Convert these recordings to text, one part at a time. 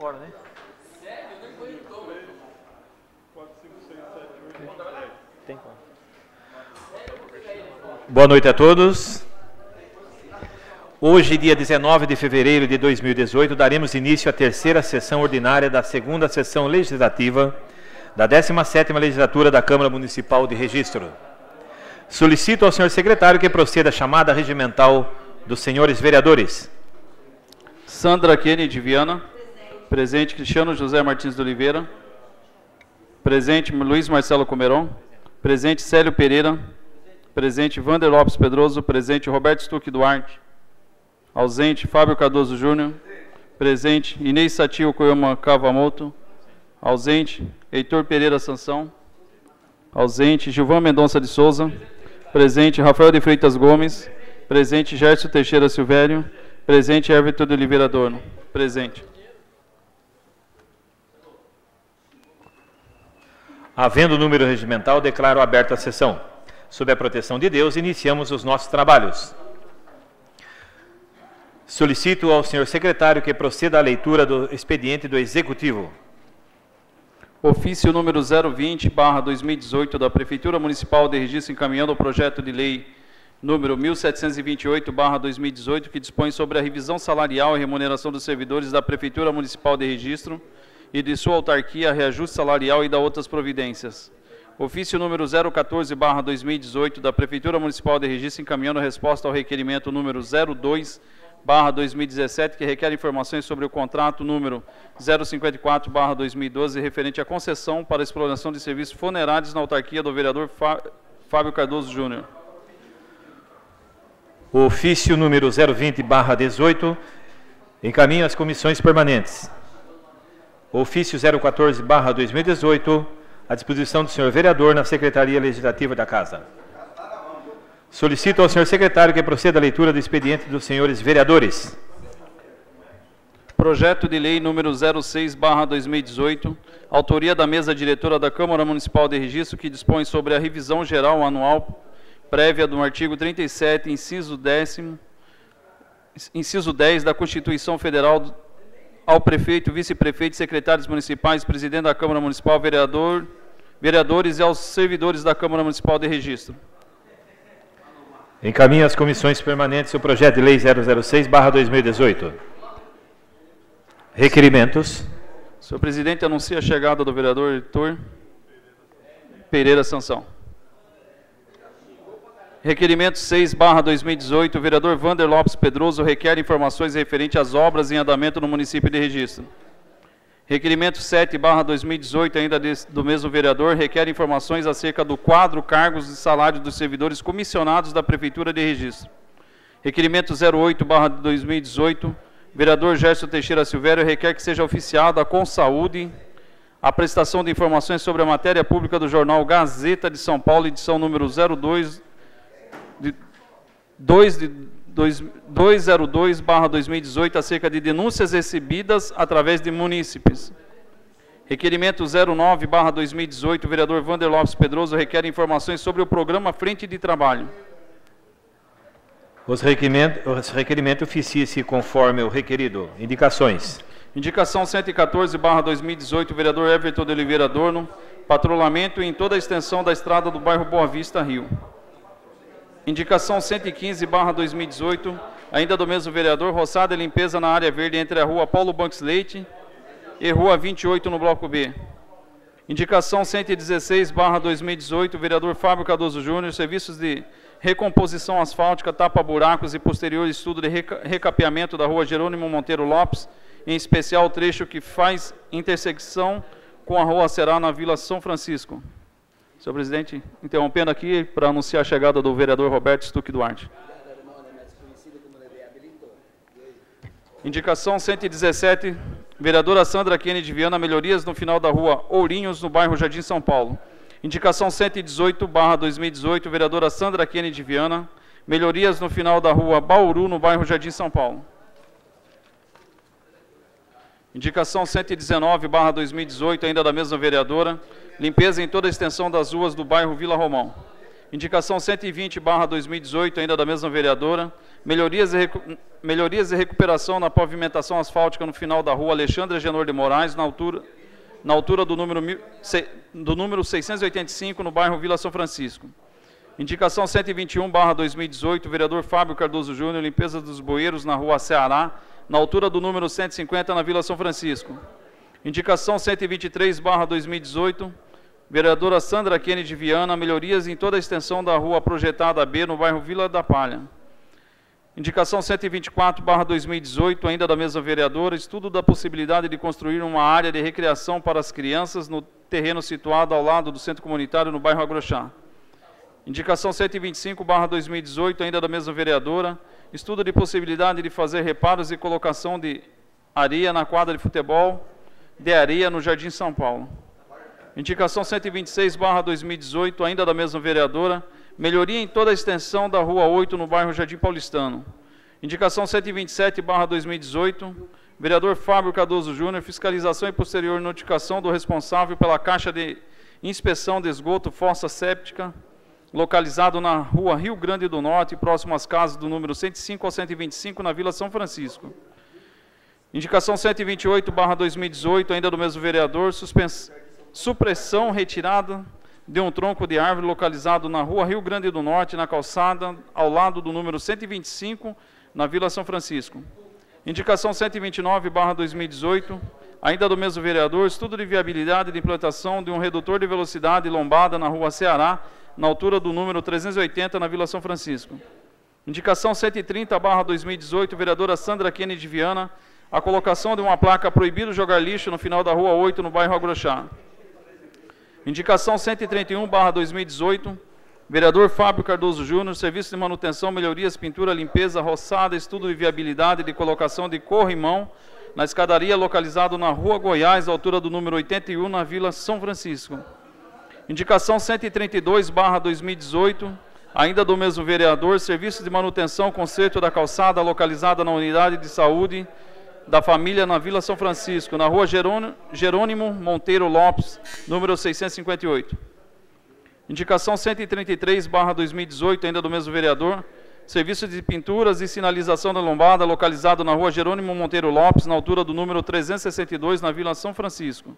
fora, né? Tem quanto? Boa noite a todos. Hoje, dia 19 de fevereiro de 2018, daremos início à terceira sessão ordinária da segunda sessão legislativa da 17ª legislatura da Câmara Municipal de Registro. Solicito ao senhor secretário que proceda a chamada regimental dos senhores vereadores. Sandra Kennedy Viana. Presente. Cristiano José Martins de Oliveira. Presente. Luiz Marcelo Comeron. Presente. Célio Pereira. Presente. Vander Lopes Pedroso. Presente. Roberto Stuck Duarte. Ausente. Fábio Cardoso Júnior. Presente. Inês Satio Koyama Kavamoto. Ausente. Heitor Pereira Sansão. Ausente. Gilvan Mendonça de Souza. Presente. Rafael de Freitas Gomes. Presente. Gerson Teixeira Silvério. Presente. Everton de Oliveira Adorno. Presente. Havendo número regimental, declaro aberta a sessão. Sob a proteção de Deus, iniciamos os nossos trabalhos. Solicito ao senhor secretário que proceda à leitura do expediente do Executivo. Ofício número 020/2018 da Prefeitura Municipal de Registro encaminhando o projeto de lei número 1728/2018 que dispõe sobre a revisão salarial e remuneração dos servidores da Prefeitura Municipal de Registro e de sua autarquia, reajuste salarial e da outras providências. Ofício número 014/2018 da Prefeitura Municipal de Registro encaminhando a resposta ao requerimento número 02/2017 que requer informações sobre o contrato número 054/2012 referente à concessão para a exploração de serviços funerários na autarquia do vereador Fábio Cardoso Júnior. O ofício número 020/18 encaminha às comissões permanentes. O ofício 014/2018 à disposição do senhor vereador na Secretaria Legislativa da Casa. Solicito ao senhor secretário que proceda à leitura do expediente dos senhores vereadores. Projeto de lei número 06/2018, autoria da mesa diretora da Câmara Municipal de Registro, que dispõe sobre a revisão geral anual prévia do artigo 37, inciso 10 da Constituição Federal ao prefeito, vice-prefeito, secretários municipais, presidente da Câmara Municipal, vereadores e aos servidores da Câmara Municipal de Registro. Encaminha às comissões permanentes o projeto de lei 006/2018. Requerimentos. Senhor presidente, anuncia a chegada do vereador Heitor Pereira Sansão. Requerimento 6/2018, o vereador Vander Lopes Pedroso requer informações referentes às obras em andamento no município de Registro. Requerimento 7/2018, ainda do mesmo vereador, requer informações acerca do quadro, cargos e salários dos servidores comissionados da Prefeitura de Registro. Requerimento 08/2018, vereador Gerson Teixeira Silvério requer que seja oficiada a Consaúde a prestação de informações sobre a matéria pública do jornal Gazeta de São Paulo, edição número 202/2018, acerca de denúncias recebidas através de munícipes. Requerimento 09/2018, o vereador Vander Lopes Pedroso requer informações sobre o programa Frente de Trabalho. Os requerimentos oficie-se conforme o requerido. Indicações. Indicação 114/2018, o vereador Everton de Oliveira Adorno, patrulhamento em toda a extensão da estrada do bairro Boa Vista, Rio. Indicação 115/2018, ainda do mesmo vereador, roçada e limpeza na área verde entre a rua Paulo Banks Leite e rua 28 no bloco B. Indicação 116/2018, vereador Fábio Cardoso Júnior, serviços de recomposição asfáltica, tapa-buracos e posterior estudo de recapeamento da rua Jerônimo Monteiro Lopes, em especial o trecho que faz intersecção com a rua Será na Vila São Francisco. Senhor presidente, interrompendo aqui para anunciar a chegada do vereador Roberto Stuck Duarte. Indicação 117, vereadora Sandra Kennedy Viana, melhorias no final da rua Ourinhos, no bairro Jardim São Paulo. Indicação 118/2018, vereadora Sandra Kennedy Viana, melhorias no final da rua Bauru, no bairro Jardim São Paulo. Indicação 119/2018, ainda da mesma vereadora, limpeza em toda a extensão das ruas do bairro Vila Romão. Indicação 120/2018, ainda da mesma vereadora. Melhorias e recuperação na pavimentação asfáltica no final da rua Alexandre Agenor de Moraes, na altura do número 685, no bairro Vila São Francisco. Indicação 121/2018, vereador Fábio Cardoso Júnior, limpeza dos bueiros na rua Ceará, na altura do número 150, na Vila São Francisco. Indicação 123/2018, vereadora Sandra Kennedy Viana, melhorias em toda a extensão da rua projetada B, no bairro Vila da Palha. Indicação 124/2018, ainda da mesma vereadora, estudo da possibilidade de construir uma área de recreação para as crianças no terreno situado ao lado do centro comunitário no bairro Agrochá. Indicação 125/2018, ainda da mesma vereadora, estudo de possibilidade de fazer reparos e colocação de areia na quadra de futebol de areia no Jardim São Paulo. Indicação 126/2018, ainda da mesma vereadora, melhoria em toda a extensão da Rua 8, no bairro Jardim Paulistano. Indicação 127/2018, vereador Fábio Cardoso Júnior, fiscalização e posterior notificação do responsável pela Caixa de Inspeção de Esgoto Fossa Séptica, localizado na Rua Rio Grande do Norte, próximo às casas do número 105 ao 125, na Vila São Francisco. Indicação 128/2018, ainda do mesmo vereador, supressão retirada de um tronco de árvore localizado na Rua Rio Grande do Norte, na calçada, ao lado do número 125, na Vila São Francisco. Indicação 129/2018, ainda do mesmo vereador, estudo de viabilidade de implantação de um redutor de velocidade lombada na Rua Ceará, na altura do número 380, na Vila São Francisco. Indicação 130/2018, vereadora Sandra Kennedy Viana, a colocação de uma placa proibido jogar lixo no final da Rua 8, no bairro Agrochá. Indicação 131/2018, vereador Fábio Cardoso Júnior, serviço de manutenção, melhorias, pintura, limpeza, roçada, estudo de viabilidade de colocação de corrimão na escadaria localizado na Rua Goiás, à altura do número 81, na Vila São Francisco. Indicação 132/2018, ainda do mesmo vereador, serviço de manutenção, conserto da calçada localizada na unidade de saúde da família na Vila São Francisco, na Rua Jerônimo Monteiro Lopes, número 658. Indicação 133/2018, ainda do mesmo vereador, serviço de pinturas e sinalização da lombada, localizado na Rua Jerônimo Monteiro Lopes, na altura do número 362, na Vila São Francisco.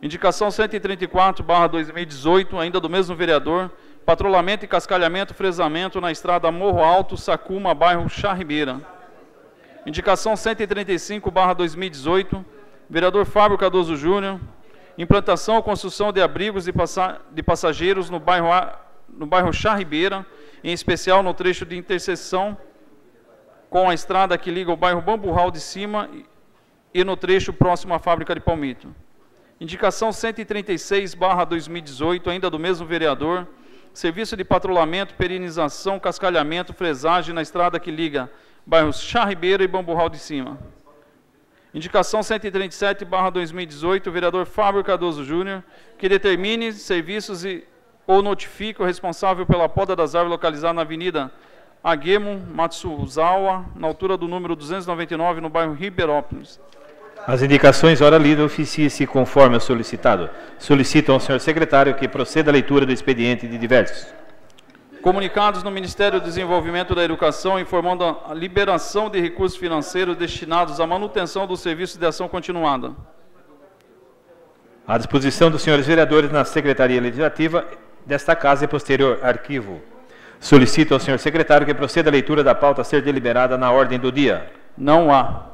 Indicação 134/2018, ainda do mesmo vereador, patrulhamento e cascalhamento, fresamento na estrada Morro Alto, Sacuma, bairro Chá Ribeira. Indicação 135/2018, vereador Fábio Cardoso Júnior, implantação ou construção de abrigos de passageiros no bairro Chá Ribeira, em especial no trecho de interseção com a estrada que liga o bairro Bamburral de Cima e no trecho próximo à fábrica de palmito. Indicação 136/2018, ainda do mesmo vereador, serviço de patrulhamento, perenização, cascalhamento, fresagem na estrada que liga bairros Chá Ribeira e Bamburral de Cima. Indicação 137/2018, vereador Fábio Cardoso Júnior, que determine serviços ou notifique o responsável pela poda das árvores localizada na Avenida Agemo Matsuzawa, na altura do número 299, no bairro Ribeirópolis. As indicações, ora lida, oficie-se conforme o solicitado. Solicito ao senhor secretário que proceda à leitura do expediente de diversos. Comunicados no Ministério do Desenvolvimento da Educação, informando a liberação de recursos financeiros destinados à manutenção do serviço de ação continuada. À disposição dos senhores vereadores na Secretaria Legislativa desta Casa e posterior arquivo. Solicito ao senhor secretário que proceda à leitura da pauta a ser deliberada na ordem do dia. Não há.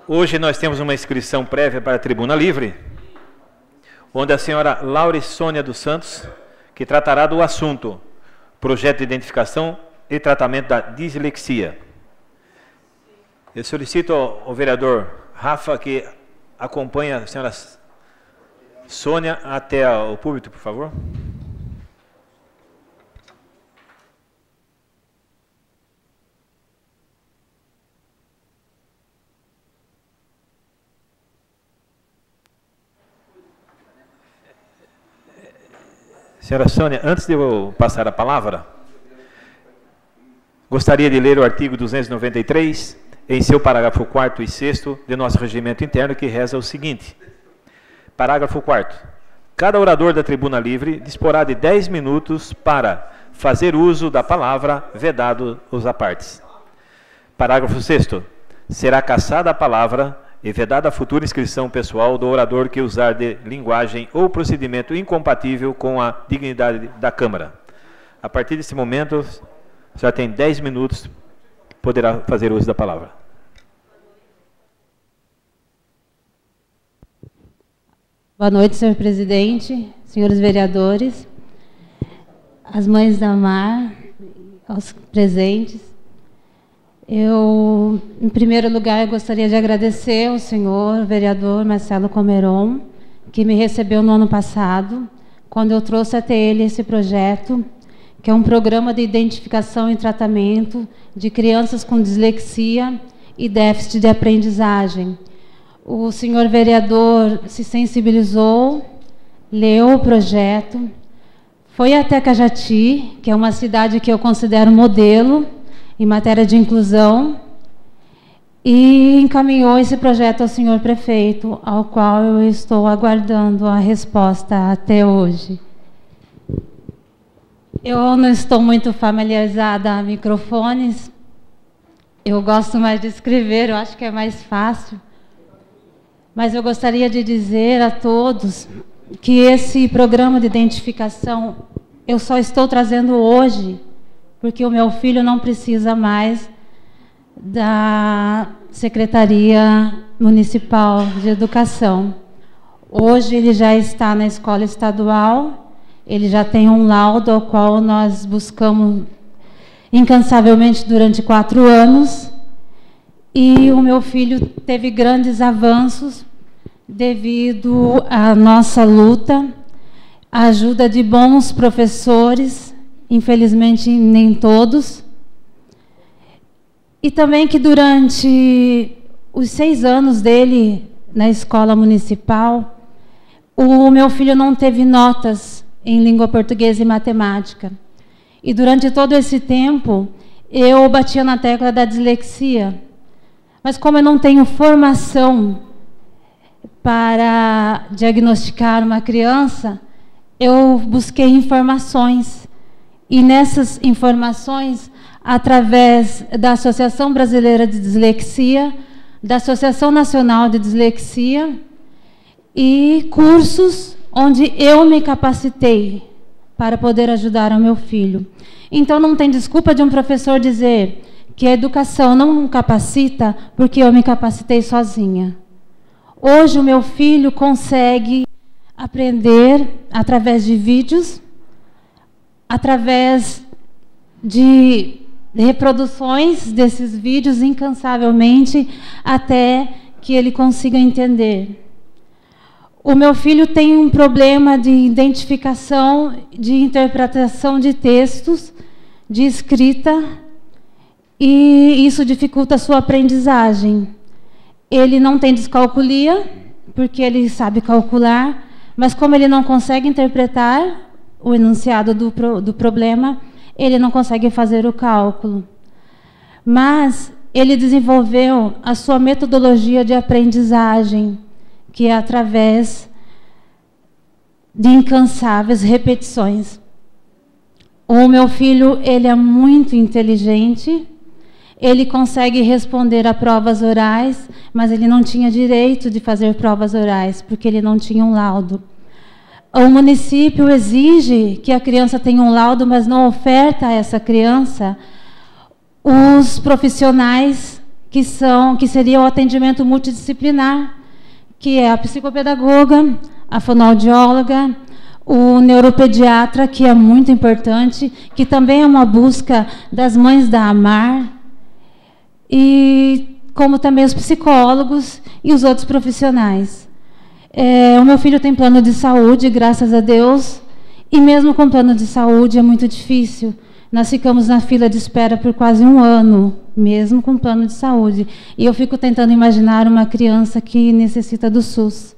Hoje nós temos uma inscrição prévia para a Tribuna Livre, onde a senhora Laure Sônia dos Santos, que tratará do assunto Projeto de Identificação e Tratamento da Dislexia. Eu solicito ao vereador Rafa que acompanhe a senhora Sônia até o púlpito, por favor. Senhora Sônia, antes de eu passar a palavra, gostaria de ler o artigo 293, em seu parágrafo 4º e 6º de nosso regimento interno, que reza o seguinte. Parágrafo 4º. Cada orador da tribuna livre disporá de 10 minutos para fazer uso da palavra, vedado os apartes. Parágrafo 6º. Será cassada a palavra e vedada a futura inscrição pessoal do orador que usar de linguagem ou procedimento incompatível com a dignidade da Câmara. A partir desse momento, já tem 10 minutos, poderá fazer uso da palavra. Boa noite, senhor presidente, senhores vereadores, as mães da Mar, aos presentes. Eu, em primeiro lugar, gostaria de agradecer ao senhor vereador Marcelo Comeron, que me recebeu no ano passado, quando eu trouxe até ele esse projeto, que é um programa de identificação e tratamento de crianças com dislexia e déficit de aprendizagem. O senhor vereador se sensibilizou, leu o projeto, foi até Cajati, que é uma cidade que eu considero modelo em matéria de inclusão, e encaminhou esse projeto ao senhor prefeito, ao qual eu estou aguardando a resposta até hoje. Eu não estou muito familiarizada a microfones, eu gosto mais de escrever, eu acho que é mais fácil, mas eu gostaria de dizer a todos que esse programa de identificação eu só estou trazendo hoje porque o meu filho não precisa mais da Secretaria Municipal de Educação. Hoje ele já está na escola estadual, ele já tem um laudo ao qual nós buscamos incansavelmente durante 4 anos, e o meu filho teve grandes avanços devido à nossa luta, à ajuda de bons professores, infelizmente nem todos, e também que durante os 6 anos dele na escola municipal, o meu filho não teve notas em língua portuguesa e matemática. E durante todo esse tempo, eu batia na tecla da dislexia. Mas como eu não tenho formação para diagnosticar uma criança, eu busquei informações. E nessas informações, através da Associação Brasileira de Dislexia, da Associação Nacional de Dislexia, e cursos onde eu me capacitei para poder ajudar o meu filho. Então, não tem desculpa de um professor dizer que a educação não capacita porque eu me capacitei sozinha. Hoje, o meu filho consegue aprender através de vídeos, através de reproduções desses vídeos incansavelmente, até que ele consiga entender. O meu filho tem um problema de identificação, de interpretação de textos, de escrita, e isso dificulta a sua aprendizagem. Ele não tem descalculia, porque ele sabe calcular, mas como ele não consegue interpretar o enunciado do problema, ele não consegue fazer o cálculo. Mas ele desenvolveu a sua metodologia de aprendizagem, que é através de incansáveis repetições. O meu filho, ele é muito inteligente, ele consegue responder a provas orais, mas ele não tinha direito de fazer provas orais, porque ele não tinha um laudo. O município exige que a criança tenha um laudo, mas não oferta a essa criança os profissionais que seria o atendimento multidisciplinar, que é a psicopedagoga, a fonoaudióloga, o neuropediatra, que é muito importante, que também é uma busca das mães da AMAR, e como também os psicólogos e os outros profissionais. O meu filho tem plano de saúde, graças a Deus, e mesmo com plano de saúde é muito difícil. Nós ficamos na fila de espera por quase 1 ano, mesmo com plano de saúde. E eu fico tentando imaginar uma criança que necessita do SUS.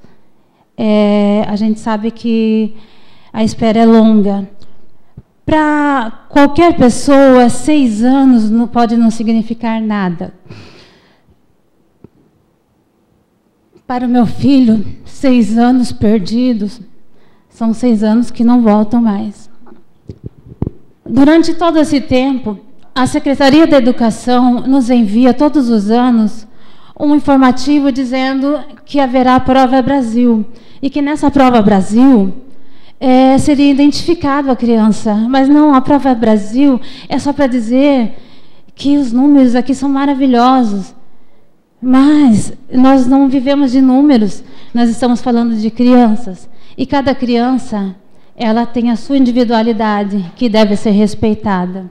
A gente sabe que a espera é longa. Para qualquer pessoa, 6 anos não pode não significar nada. Para o meu filho, 6 anos perdidos são 6 anos que não voltam mais. Durante todo esse tempo, a Secretaria da Educação nos envia todos os anos um informativo dizendo que haverá a Prova Brasil e que nessa Prova Brasil seria identificado a criança. Mas não, a Prova Brasil é só para dizer que os números aqui são maravilhosos. Mas nós não vivemos de números, nós estamos falando de crianças. E cada criança, ela tem a sua individualidade, que deve ser respeitada.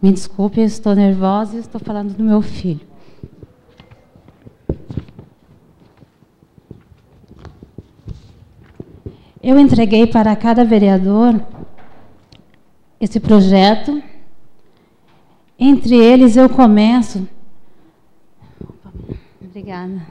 Me desculpe, eu estou nervosa e estou falando do meu filho. Eu entreguei para cada vereador esse projeto. Entre eles, eu começo... Obrigada.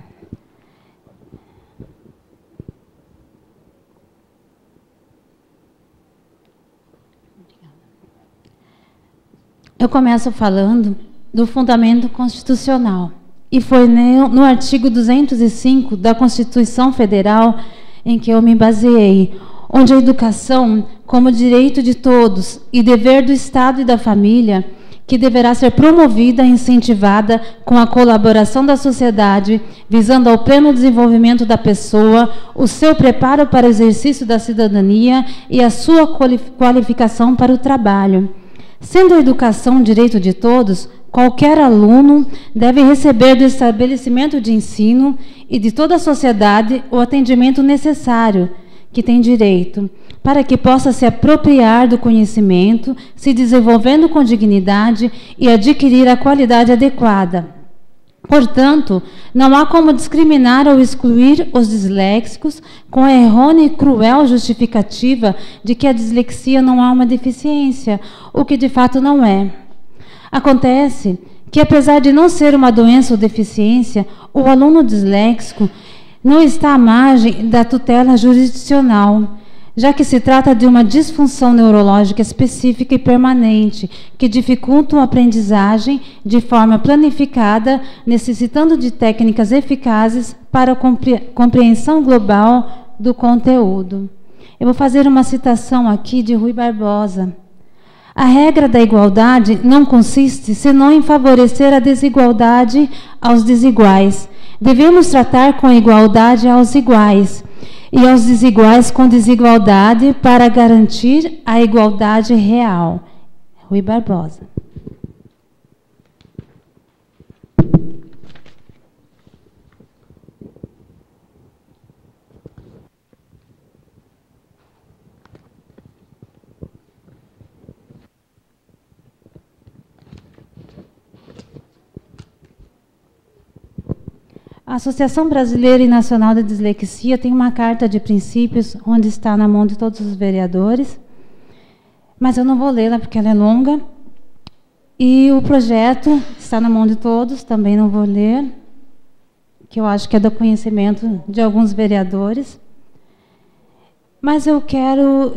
Eu começo falando do fundamento constitucional. E foi no artigo 205 da Constituição Federal em que eu me baseei, onde a educação, como direito de todos e dever do Estado e da família, que deverá ser promovida e incentivada com a colaboração da sociedade, visando ao pleno desenvolvimento da pessoa, o seu preparo para o exercício da cidadania e a sua qualificação para o trabalho. Sendo a educação direito de todos, qualquer aluno deve receber do estabelecimento de ensino e de toda a sociedade o atendimento necessário que tem direito, para que possa se apropriar do conhecimento, se desenvolvendo com dignidade e adquirir a qualidade adequada. Portanto, não há como discriminar ou excluir os disléxicos com a errônea e cruel justificativa de que a dislexia não é uma deficiência, o que de fato não é. Acontece que, apesar de não ser uma doença ou deficiência, o aluno disléxico não está à margem da tutela jurisdicional, já que se trata de uma disfunção neurológica específica e permanente, que dificulta a aprendizagem de forma planificada, necessitando de técnicas eficazes para a compreensão global do conteúdo. Eu vou fazer uma citação aqui de Rui Barbosa. A regra da igualdade não consiste senão em favorecer a desigualdade aos desiguais. Devemos tratar com igualdade aos iguais e aos desiguais com desigualdade para garantir a igualdade real. Rui Barbosa. A Associação Brasileira e Nacional da Dislexia tem uma carta de princípios onde está na mão de todos os vereadores, mas eu não vou lê-la porque ela é longa. E o projeto está na mão de todos, também não vou ler, que eu acho que é do conhecimento de alguns vereadores. Mas eu quero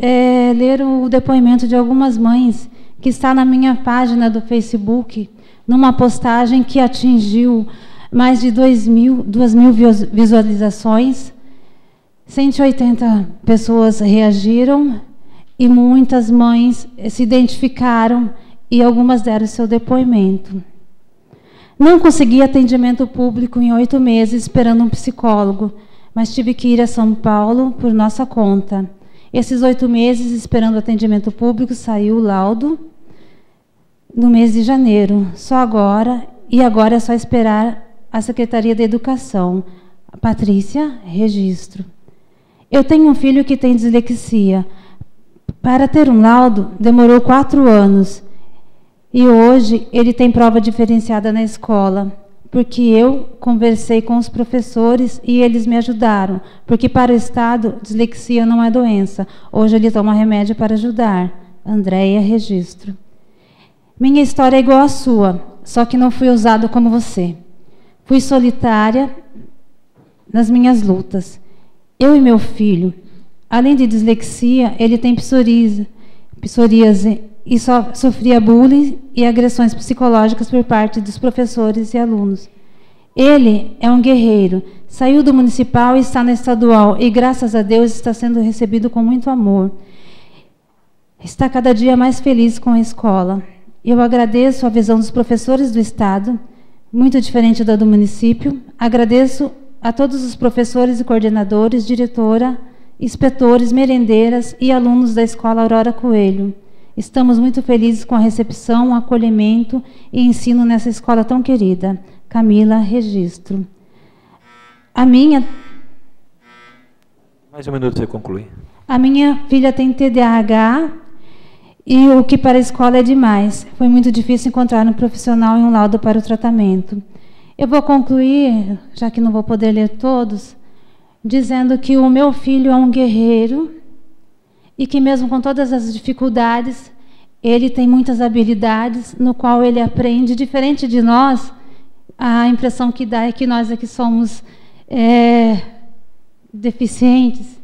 ler o depoimento de algumas mães que está na minha página do Facebook, numa postagem que atingiu mais de 2.000 visualizações, 180 pessoas reagiram e muitas mães se identificaram e algumas deram seu depoimento. Não consegui atendimento público em 8 meses esperando um psicólogo, mas tive que ir a São Paulo por nossa conta. Esses 8 meses esperando atendimento público, saiu o laudo no mês de janeiro. Só agora, e agora é só esperar a Secretaria da Educação. Patrícia, registro. Eu tenho um filho que tem dislexia. Para ter um laudo, demorou 4 anos. E hoje ele tem prova diferenciada na escola, porque eu conversei com os professores e eles me ajudaram, porque para o Estado, dislexia não é doença. Hoje ele toma remédio para ajudar. Andréia, registro. Minha história é igual à sua, só que não fui usado como você. Fui solitária, nas minhas lutas. Eu e meu filho, além de dislexia, ele tem psoríase e sofria bullying e agressões psicológicas por parte dos professores e alunos. Ele é um guerreiro, saiu do municipal e está na estadual, e graças a Deus está sendo recebido com muito amor. Está cada dia mais feliz com a escola. Eu agradeço a visão dos professores do Estado, muito diferente da do município. Agradeço a todos os professores e coordenadores, diretora, inspetores, merendeiras e alunos da Escola Aurora Coelho. Estamos muito felizes com a recepção, acolhimento e ensino nessa escola tão querida. Camila, registro. Mais um minuto para você concluir. A minha filha tem TDAH e o que para a escola é demais. Foi muito difícil encontrar um profissional e um laudo para o tratamento. Eu vou concluir, já que não vou poder ler todos, dizendo que o meu filho é um guerreiro e que mesmo com todas as dificuldades, ele tem muitas habilidades, no qual ele aprende, diferente de nós. A impressão que dá é que nós aqui somos deficientes,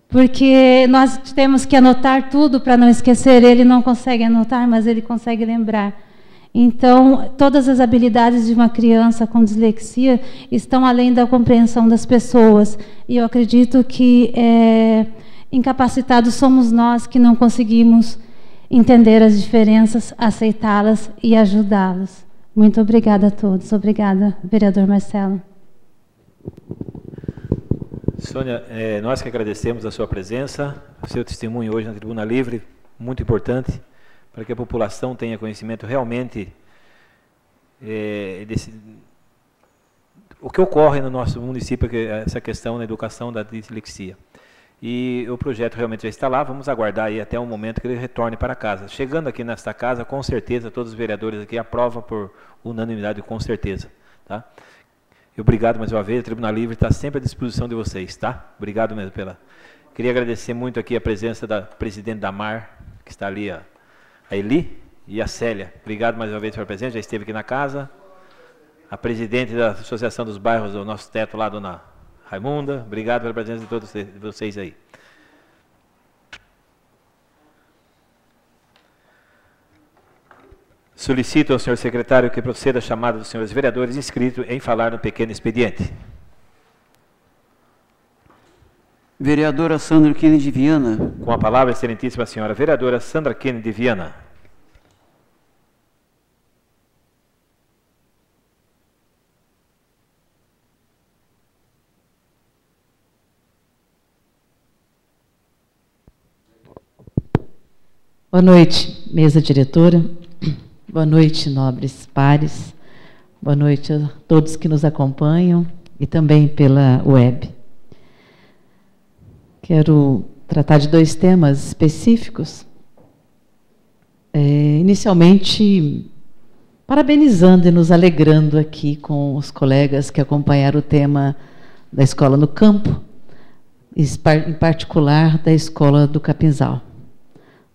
porque nós temos que anotar tudo para não esquecer. Ele não consegue anotar, mas ele consegue lembrar. Então, todas as habilidades de uma criança com dislexia estão além da compreensão das pessoas. E eu acredito que incapacitados somos nós que não conseguimos entender as diferenças, aceitá-las e ajudá-los. Muito obrigada a todos. Obrigada, vereador Marcelo. Sônia, nós que agradecemos a sua presença, o seu testemunho hoje na Tribuna Livre, muito importante, para que a população tenha conhecimento realmente o que ocorre no nosso município, que é essa questão da educação da dislexia. E o projeto realmente já está lá, vamos aguardar aí até o momento que ele retorne para casa. Chegando aqui nesta casa, com certeza, todos os vereadores aqui aprovam por unanimidade, com certeza. Tá? E obrigado mais uma vez, a Tribuna Livre está sempre à disposição de vocês, tá? Obrigado mesmo pela... Queria agradecer muito aqui a presença da presidente da MAR, que está ali, a Eli e a Célia. Obrigado mais uma vez pela presença, já esteve aqui na casa. A presidente da Associação dos Bairros, do nosso teto lá, dona Raimunda, obrigado pela presença de todos vocês aí. Solicito ao senhor secretário que proceda a chamada dos senhores vereadores inscritos em falar no pequeno expediente. Vereadora Sandra Kennedy Viana. Com a palavra, excelentíssima senhora vereadora Sandra Kennedy Viana. Boa noite, mesa diretora. Boa noite, nobres pares. Boa noite a todos que nos acompanham e também pela web. Quero tratar de dois temas específicos. Inicialmente, parabenizando e nos alegrando aqui com os colegas que acompanharam o tema da Escola no Campo, em particular da Escola do Capinzal.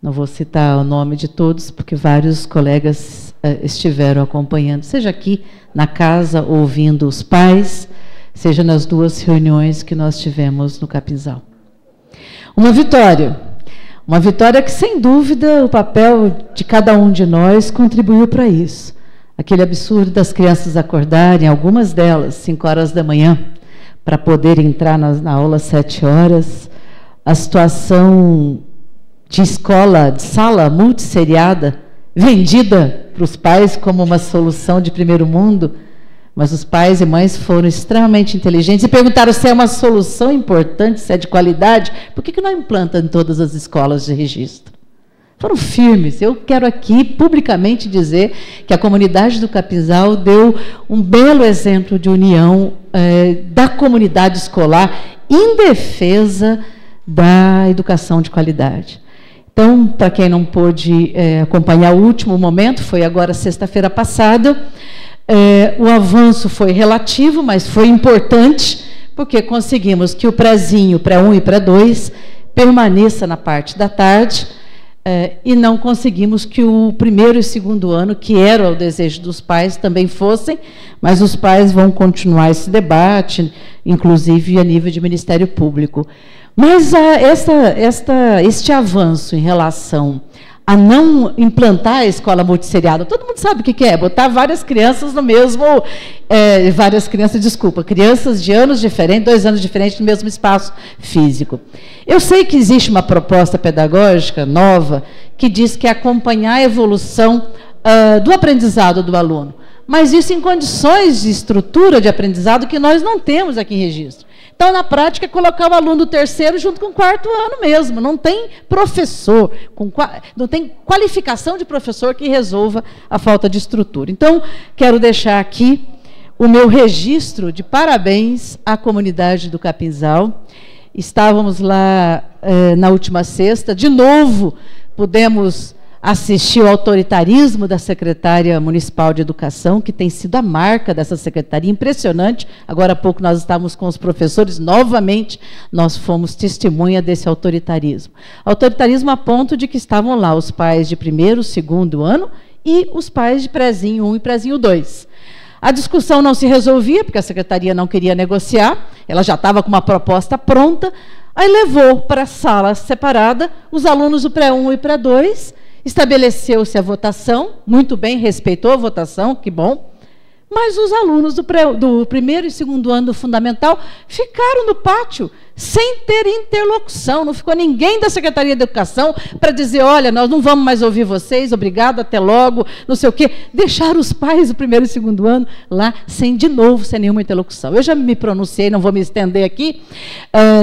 Não vou citar o nome de todos, porque vários colegas estiveram acompanhando, seja aqui na casa, ouvindo os pais, seja nas duas reuniões que nós tivemos no Capinzal. Uma vitória que, sem dúvida, o papel de cada um de nós contribuiu para isso. Aquele absurdo das crianças acordarem, algumas delas, 5 horas da manhã, para poder entrar na aula às 7 horas, a situação de escola, de sala multisseriada, vendida para os pais como uma solução de primeiro mundo, mas os pais e mães foram extremamente inteligentes e perguntaram se é uma solução importante, se é de qualidade, por que não implanta em todas as escolas de registro? Foram firmes. Eu quero aqui publicamente dizer que a comunidade do Capinzal deu um belo exemplo de união da comunidade escolar em defesa da educação de qualidade. Então, para quem não pôde acompanhar o último momento, foi agora sexta-feira passada, o avanço foi relativo, mas foi importante, porque conseguimos que o pré-1 e pré-2 permaneça na parte da tarde, e não conseguimos que o primeiro e segundo ano, que era o desejo dos pais, também fossem, mas os pais vão continuar esse debate, inclusive a nível de Ministério Público. Mas este avanço em relação a não implantar a escola multisseriada, todo mundo sabe o que é, botar várias crianças no mesmo, crianças de anos diferentes, 2 anos diferentes, no mesmo espaço físico. Eu sei que existe uma proposta pedagógica nova que diz que é acompanhar a evolução do aprendizado do aluno, mas isso em condições de estrutura de aprendizado que nós não temos aqui em Registro. Então, na prática, é colocar o aluno do 3º junto com o 4º ano mesmo. Não tem professor, não tem qualificação de professor que resolva a falta de estrutura. Então, quero deixar aqui o meu registro de parabéns à comunidade do Capinzal. Estávamos lá na última sexta, de novo pudemos assistir ao autoritarismo da secretária municipal de educação, que tem sido a marca dessa secretaria, impressionante. Agora há pouco nós estávamos com os professores, novamente nós fomos testemunha desse autoritarismo. Autoritarismo a ponto de que estavam lá os pais de 1º, 2º ano e os pais de prézinho 1 e prézinho 2. A discussão não se resolvia, porque a secretaria não queria negociar, ela já estava com uma proposta pronta, aí levou para a sala separada os alunos do pré-1 e pré-2, estabeleceu-se a votação, muito bem, respeitou a votação, que bom, mas os alunos do 1º e 2º ano do fundamental ficaram no pátio, sem ter interlocução, não ficou ninguém da Secretaria de Educação para dizer, olha, nós não vamos mais ouvir vocês, obrigado, até logo, não sei o quê. Deixaram os pais do 1º e 2º ano lá, sem nenhuma interlocução. Eu já me pronunciei, não vou me estender aqui,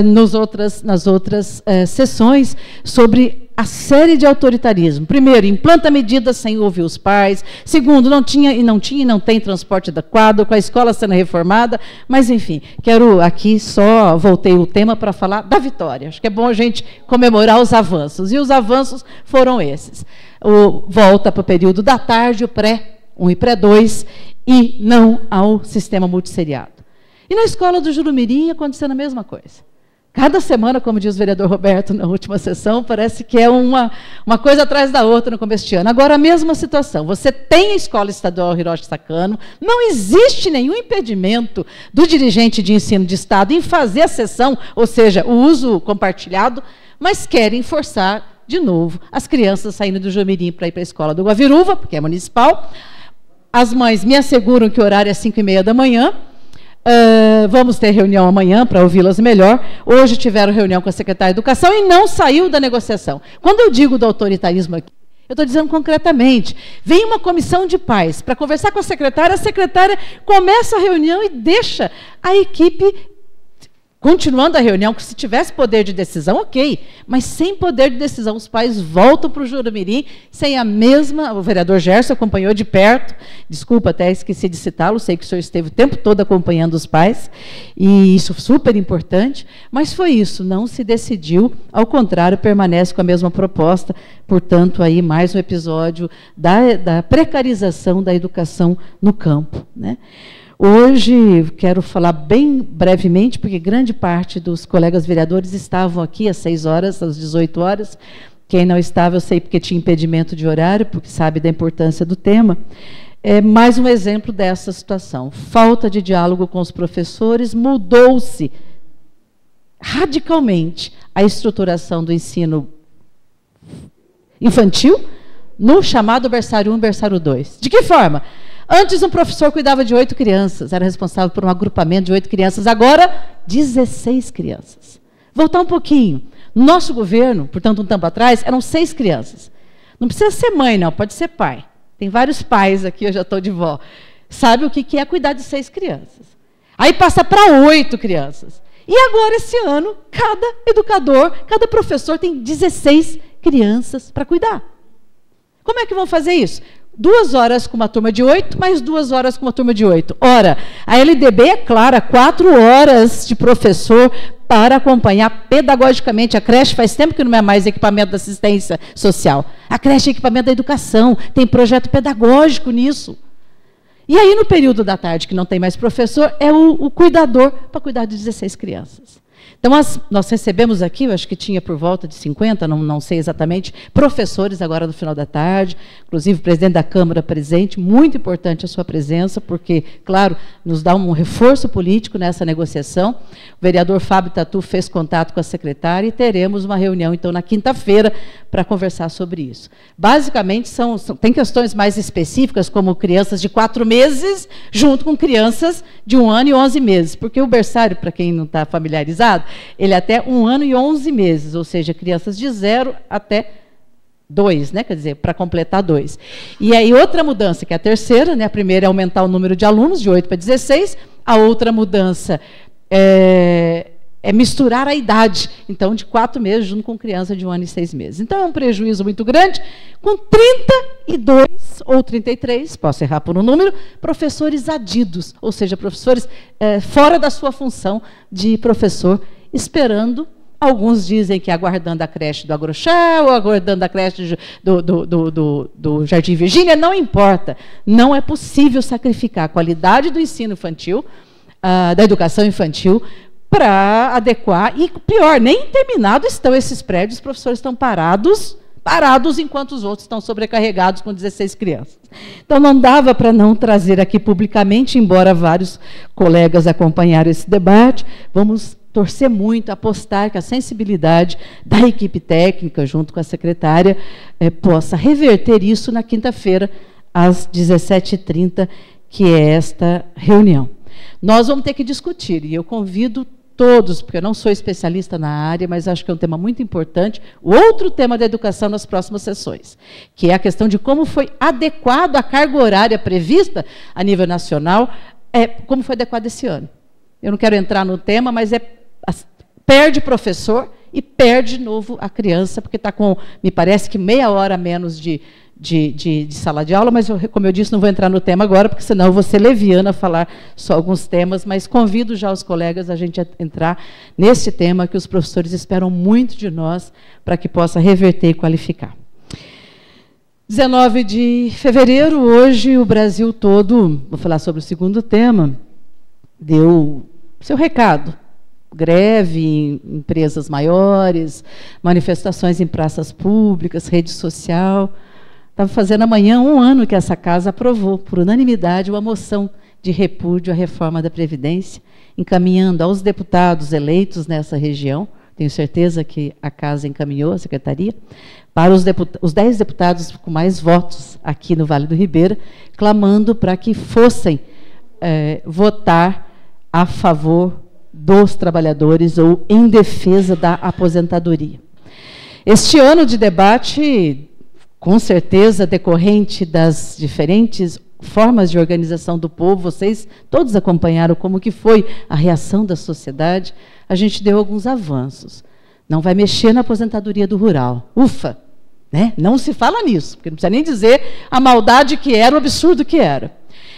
nas outras sessões, sobre a série de autoritarismo. Primeiro, implanta medidas sem ouvir os pais. Segundo, não tinha e não tem transporte adequado, com a escola sendo reformada. Mas, enfim, quero aqui só, voltei o tema para falar da vitória. Acho que é bom a gente comemorar os avanços. E os avanços foram esses. Volta para o período da tarde, o pré-1 e pré-2, e não ao sistema multisseriado. E na escola do Jurumirim acontecendo a mesma coisa. Cada semana, como diz o vereador Roberto na última sessão, parece que é uma coisa atrás da outra no começo de ano. Agora, a mesma situação. Você tem a Escola Estadual Hiroshi Sakano, não existe nenhum impedimento do dirigente de ensino de Estado em fazer a sessão, ou seja, o uso compartilhado, mas querem forçar, de novo, as crianças saindo do Jurumirim para ir para a escola do Guaviruva, porque é municipal. As mães me asseguram que o horário é 5h30 da manhã. Vamos ter reunião amanhã para ouvi-las melhor. Hoje tiveram reunião com a secretária de Educação e não saiu da negociação. Quando eu digo do autoritarismo aqui, eu estou dizendo concretamente. Vem uma comissão de pais para conversar com a secretária começa a reunião e deixa a equipe continuando a reunião, que se tivesse poder de decisão, ok, mas sem poder de decisão, os pais voltam para o Jurumirim, sem a mesma, o vereador Gerson acompanhou de perto, desculpa, até esqueci de citá-lo, sei que o senhor esteve o tempo todo acompanhando os pais, e isso é super importante, mas foi isso, não se decidiu, ao contrário, permanece com a mesma proposta, portanto, aí mais um episódio da precarização da educação no campo, né? Hoje, quero falar bem brevemente, porque grande parte dos colegas vereadores estavam aqui às 6 horas, às 18 horas. Quem não estava, eu sei porque tinha impedimento de horário, porque sabe da importância do tema. É mais um exemplo dessa situação. Falta de diálogo com os professores, mudou-se radicalmente a estruturação do ensino infantil no chamado berçário 1 e berçário 2. De que forma? Antes, um professor cuidava de 8 crianças, era responsável por um agrupamento de 8 crianças, agora 16 crianças. Voltar um pouquinho. Nosso governo, portanto, um tempo atrás, eram 6 crianças. Não precisa ser mãe, não, pode ser pai. Tem vários pais aqui, eu já estou de vó. Sabe o que é cuidar de 6 crianças. Aí passa para 8 crianças. E agora, esse ano, cada educador, cada professor tem 16 crianças para cuidar. Como é que vão fazer isso? 2 horas com uma turma de 8, mais 2 horas com uma turma de 8. Ora, a LDB é clara, 4 horas de professor para acompanhar pedagogicamente. A creche faz tempo que não é mais equipamento da assistência social. A creche é equipamento da educação, tem projeto pedagógico nisso. E aí, no período da tarde, que não tem mais professor, é o cuidador para cuidar de 16 crianças. Então, nós recebemos aqui, eu acho que tinha por volta de 50, não sei exatamente, professores agora no final da tarde, inclusive o presidente da Câmara presente, muito importante a sua presença, porque, claro, nos dá um reforço político nessa negociação. O vereador Fábio Tatu fez contato com a secretária e teremos uma reunião, então, na quinta-feira, para conversar sobre isso. Basicamente, tem questões mais específicas, como crianças de 4 meses, junto com crianças de 1 ano e 11 meses, porque o berçário, para quem não está familiarizado, ele é até 1 ano e 11 meses, ou seja, crianças de 0 até 2, né? Quer dizer, para completar 2. E aí outra mudança, que é a terceira, né? A primeira é aumentar o número de alunos, de 8 para 16, a outra mudança é misturar a idade, então, de 4 meses, junto com criança de 1 ano e 6 meses. Então, é um prejuízo muito grande, com 32 ou 33, posso errar por um número, professores adidos, ou seja, professores fora da sua função de professor, esperando, alguns dizem que aguardando a creche do Agrochá, ou aguardando a creche do Jardim Virgínia, não importa. Não é possível sacrificar a qualidade do ensino infantil, da educação infantil, para adequar, e pior, nem terminados estão esses prédios, os professores estão parados enquanto os outros estão sobrecarregados com 16 crianças. Então, não dava para não trazer aqui publicamente, embora vários colegas acompanharam esse debate. Vamos torcer muito, apostar que a sensibilidade da equipe técnica, junto com a secretária, possa reverter isso na quinta-feira, às 17h30, que é esta reunião. Nós vamos ter que discutir, e eu convido todos, porque eu não sou especialista na área, mas acho que é um tema muito importante, o outro tema da educação nas próximas sessões, que é a questão de como foi adequado a carga horária prevista a nível nacional, como foi adequado esse ano. Eu não quero entrar no tema, mas perde professor e perde de novo a criança, porque está com, me parece que meia hora a menos de sala de aula, mas, como eu disse, não vou entrar no tema agora, porque senão eu vou ser leviana a falar só alguns temas, mas convido já os colegas a gente a entrar nesse tema que os professores esperam muito de nós para que possa reverter e qualificar. 19 de fevereiro, hoje o Brasil todo, vou falar sobre o segundo tema, deu seu recado. Greve em empresas maiores, manifestações em praças públicas, rede social. Estava fazendo amanhã 1 ano que essa casa aprovou, por unanimidade, uma moção de repúdio à reforma da Previdência, encaminhando aos deputados eleitos nessa região, tenho certeza que a casa encaminhou, a secretaria, para os 10 deputados com mais votos aqui no Vale do Ribeira, clamando para que fossem votar a favor dos trabalhadores ou em defesa da aposentadoria. Este ano de debate, com certeza, decorrente das diferentes formas de organização do povo, vocês todos acompanharam como que foi a reação da sociedade, a gente deu alguns avanços. Não vai mexer na aposentadoria do rural. Ufa! Né? Não se fala nisso, porque não precisa nem dizer a maldade que era, o absurdo que era.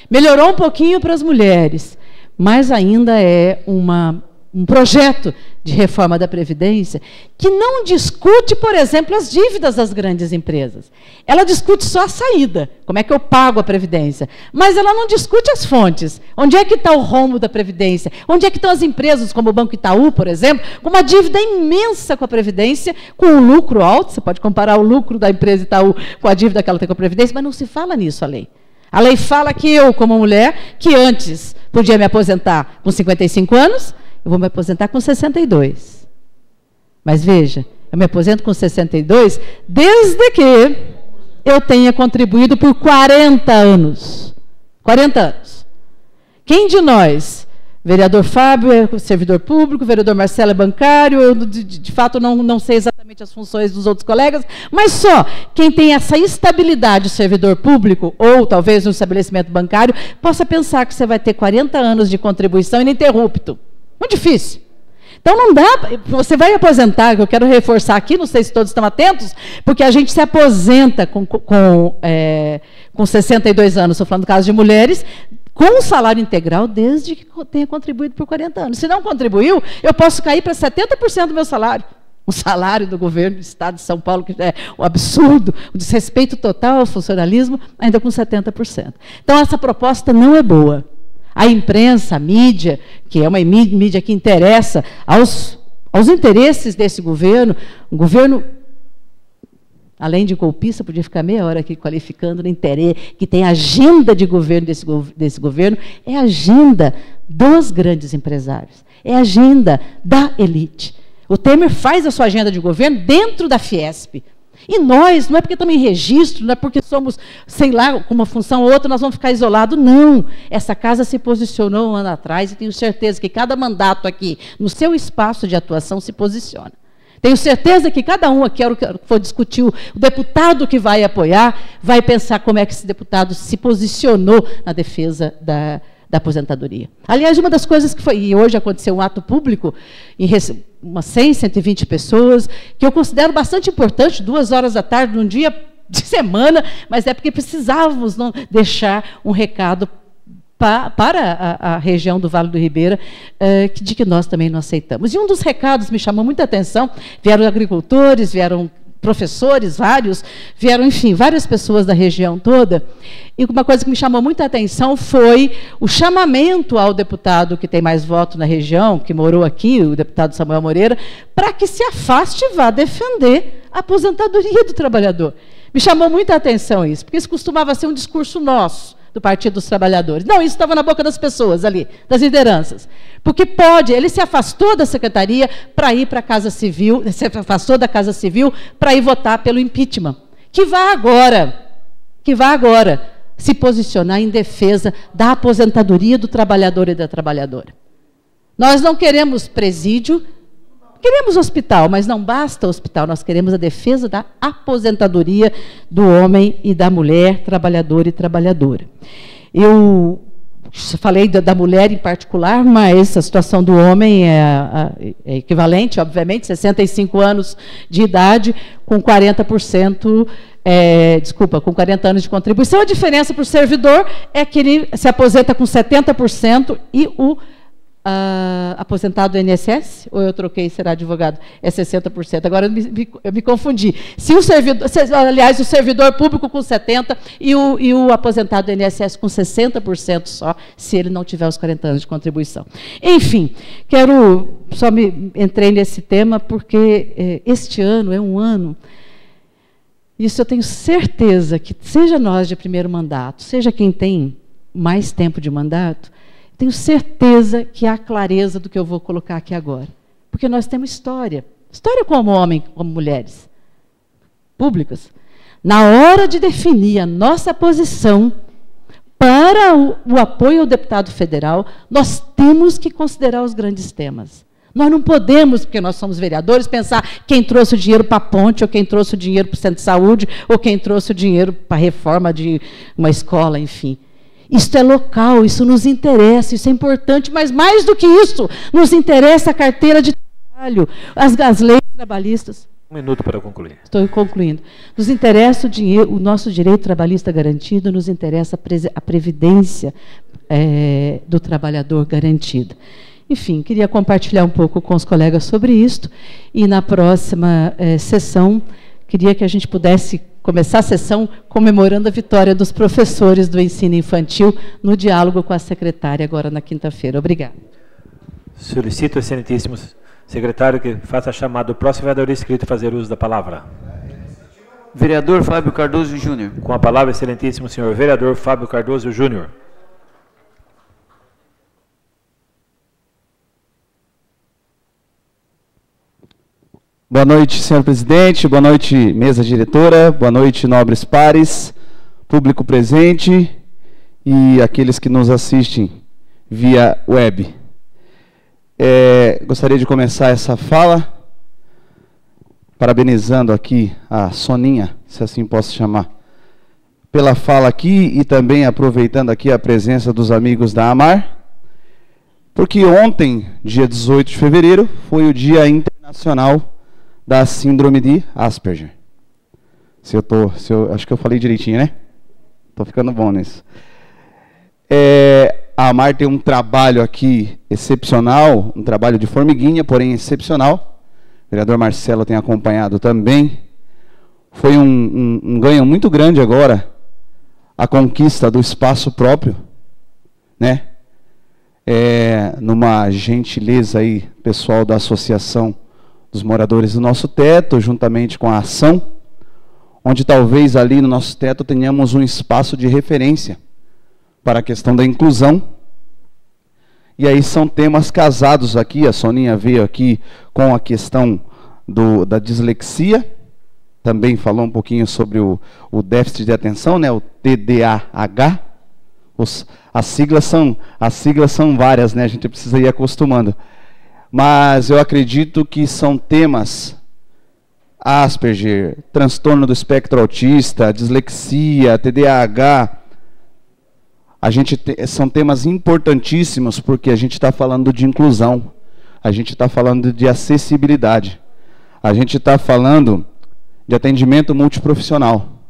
Melhorou um pouquinho para as mulheres, mas ainda é um projeto de reforma da Previdência que não discute, por exemplo, as dívidas das grandes empresas. Ela discute só a saída, como é que eu pago a Previdência. Mas ela não discute as fontes. Onde é que está o rombo da Previdência? Onde é que estão as empresas, como o Banco Itaú, por exemplo, com uma dívida imensa com a Previdência, com um lucro alto? Você pode comparar o lucro da empresa Itaú com a dívida que ela tem com a Previdência, mas não se fala nisso, a lei. A lei fala que eu, como mulher, que antes podia me aposentar com 55 anos, eu vou me aposentar com 62. Mas veja, eu me aposento com 62 desde que eu tenha contribuído por 40 anos. 40 anos. Quem de nós, vereador Fábio é servidor público, vereador Marcelo é bancário, eu de fato não sei exatamente as funções dos outros colegas, mas só quem tem essa estabilidade de servidor público, ou talvez no estabelecimento bancário, possa pensar que você vai ter 40 anos de contribuição ininterrupto. Muito difícil. Então, não dá, você vai aposentar, que eu quero reforçar aqui, não sei se todos estão atentos, porque a gente se aposenta com 62 anos, estou falando do caso de mulheres, com um salário integral desde que tenha contribuído por 40 anos. Se não contribuiu, eu posso cair para 70% do meu salário. O salário do governo do Estado de São Paulo, que é um absurdo, o desrespeito total ao funcionalismo, ainda com 70%. Então, essa proposta não é boa. A imprensa, a mídia, que é uma mídia que interessa aos aos interesses desse governo, um governo, além de golpista, podia ficar meia hora aqui qualificando no interesse, que tem agenda de governo desse governo, é a agenda dos grandes empresários, é a agenda da elite. O Temer faz a sua agenda de governo dentro da Fiesp. E nós, não é porque estamos em registro, não é porque somos, sei lá, com uma função ou outra, nós vamos ficar isolados. Não. Essa casa se posicionou um ano atrás e tenho certeza que cada mandato aqui, no seu espaço de atuação, se posiciona. Tenho certeza que cada um aqui, que for discutir, o deputado que vai apoiar, vai pensar como é que esse deputado se posicionou na defesa da aposentadoria. Aliás, uma das coisas que foi, e hoje aconteceu um ato público, em umas 100, 120 pessoas, que eu considero bastante importante, 2 horas da tarde, num dia de semana, mas é porque precisávamos não deixar um recado para a região do Vale do Ribeira, de que nós também não aceitamos. E um dos recados me chamou muita atenção, vieram agricultores, vieram professores, vieram, enfim, várias pessoas da região toda, e uma coisa que me chamou muita atenção foi o chamamento ao deputado que tem mais voto na região, que morou aqui, o deputado Samuel Moreira, para que se afaste e vá defender a aposentadoria do trabalhador. Me chamou muita atenção isso, porque isso costumava ser um discurso nosso, do Partido dos Trabalhadores. Não, isso estava na boca das pessoas ali, das lideranças. Porque ele se afastou da secretaria para ir para a Casa Civil, se afastou da Casa Civil para ir votar pelo impeachment. Que vá agora se posicionar em defesa da aposentadoria do trabalhador e da trabalhadora. Nós não queremos presídio, queremos hospital, mas não basta hospital, nós queremos a defesa da aposentadoria do homem e da mulher, trabalhador e trabalhadora. Eu falei da mulher em particular, mas a situação do homem é equivalente, obviamente, 65 anos de idade, com 40%, com 40 anos de contribuição. A diferença para o servidor é que ele se aposenta com 70% e o aposentado do INSS, ou eu troquei, será advogado, é 60%. Agora eu me confundi. Se o servidor, aliás, o servidor público com 70% e o aposentado do INSS com 60% só, se ele não tiver os 40 anos de contribuição. Enfim, entrei nesse tema porque este ano é um ano, isso eu tenho certeza que, seja nós de primeiro mandato, seja quem tem mais tempo de mandato, tenho certeza que há clareza do que eu vou colocar aqui agora. Porque nós temos história. História como homem, como mulheres públicas. Na hora de definir a nossa posição para o apoio ao deputado federal, nós temos que considerar os grandes temas. Nós não podemos, porque nós somos vereadores, pensar quem trouxe o dinheiro para a ponte, ou quem trouxe o dinheiro para o centro de saúde, ou quem trouxe o dinheiro para a reforma de uma escola, enfim. Isso é local, isso nos interessa, isso é importante, mas mais do que isso, nos interessa a carteira de trabalho, as leis trabalhistas. 1 minuto para concluir. Estou concluindo. Nos interessa o nosso direito trabalhista garantido, nos interessa a previdência do trabalhador garantida. Enfim, queria compartilhar um pouco com os colegas sobre isto, e na próxima sessão, queria que a gente pudesse começar a sessão comemorando a vitória dos professores do ensino infantil no diálogo com a secretária, agora na quinta-feira. Obrigada. Solicito, excelentíssimo secretário, que faça a chamada do próximo vereador inscrito a fazer uso da palavra. Vereador Fábio Cardoso Júnior. Com a palavra, excelentíssimo senhor vereador Fábio Cardoso Júnior. Boa noite, senhor presidente, boa noite, mesa diretora, boa noite, nobres pares, público presente e aqueles que nos assistem via web. Gostaria de começar essa fala parabenizando aqui a Soninha, se assim posso chamar, pela fala aqui, e também aproveitando aqui a presença dos amigos da AMAR, porque ontem, dia 18 de fevereiro, foi o Dia Internacional da Síndrome de Asperger. Acho que eu falei direitinho, né? Estou ficando bom nisso. A AMAR tem um trabalho aqui excepcional, um trabalho de formiguinha, porém excepcional. O vereador Marcelo tem acompanhado também. Foi um ganho muito grande agora, a conquista do espaço próprio, né? Numa gentileza aí, pessoal da associação dos moradores do nosso teto, juntamente com a ação, onde talvez ali no nosso teto tenhamos um espaço de referência para a questão da inclusão. E aí são temas casados aqui, a Soninha veio aqui com a questão da dislexia, também falou um pouquinho sobre o déficit de atenção, né, o TDAH. As siglas são várias, né, a gente precisa ir acostumando. Mas eu acredito que são temas Asperger, transtorno do espectro autista, dislexia, TDAH. São temas importantíssimos porque a gente está falando de inclusão, a gente está falando de acessibilidade, a gente está falando de atendimento multiprofissional.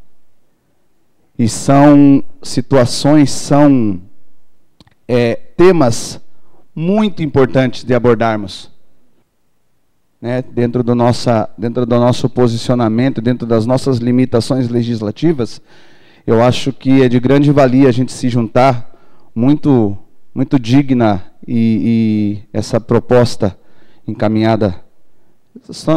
E são situações, são temas muito importantes de abordarmos, né, dentro do nosso posicionamento, dentro das nossas limitações legislativas. Eu acho que é de grande valia a gente se juntar, muito digna, e essa proposta encaminhada,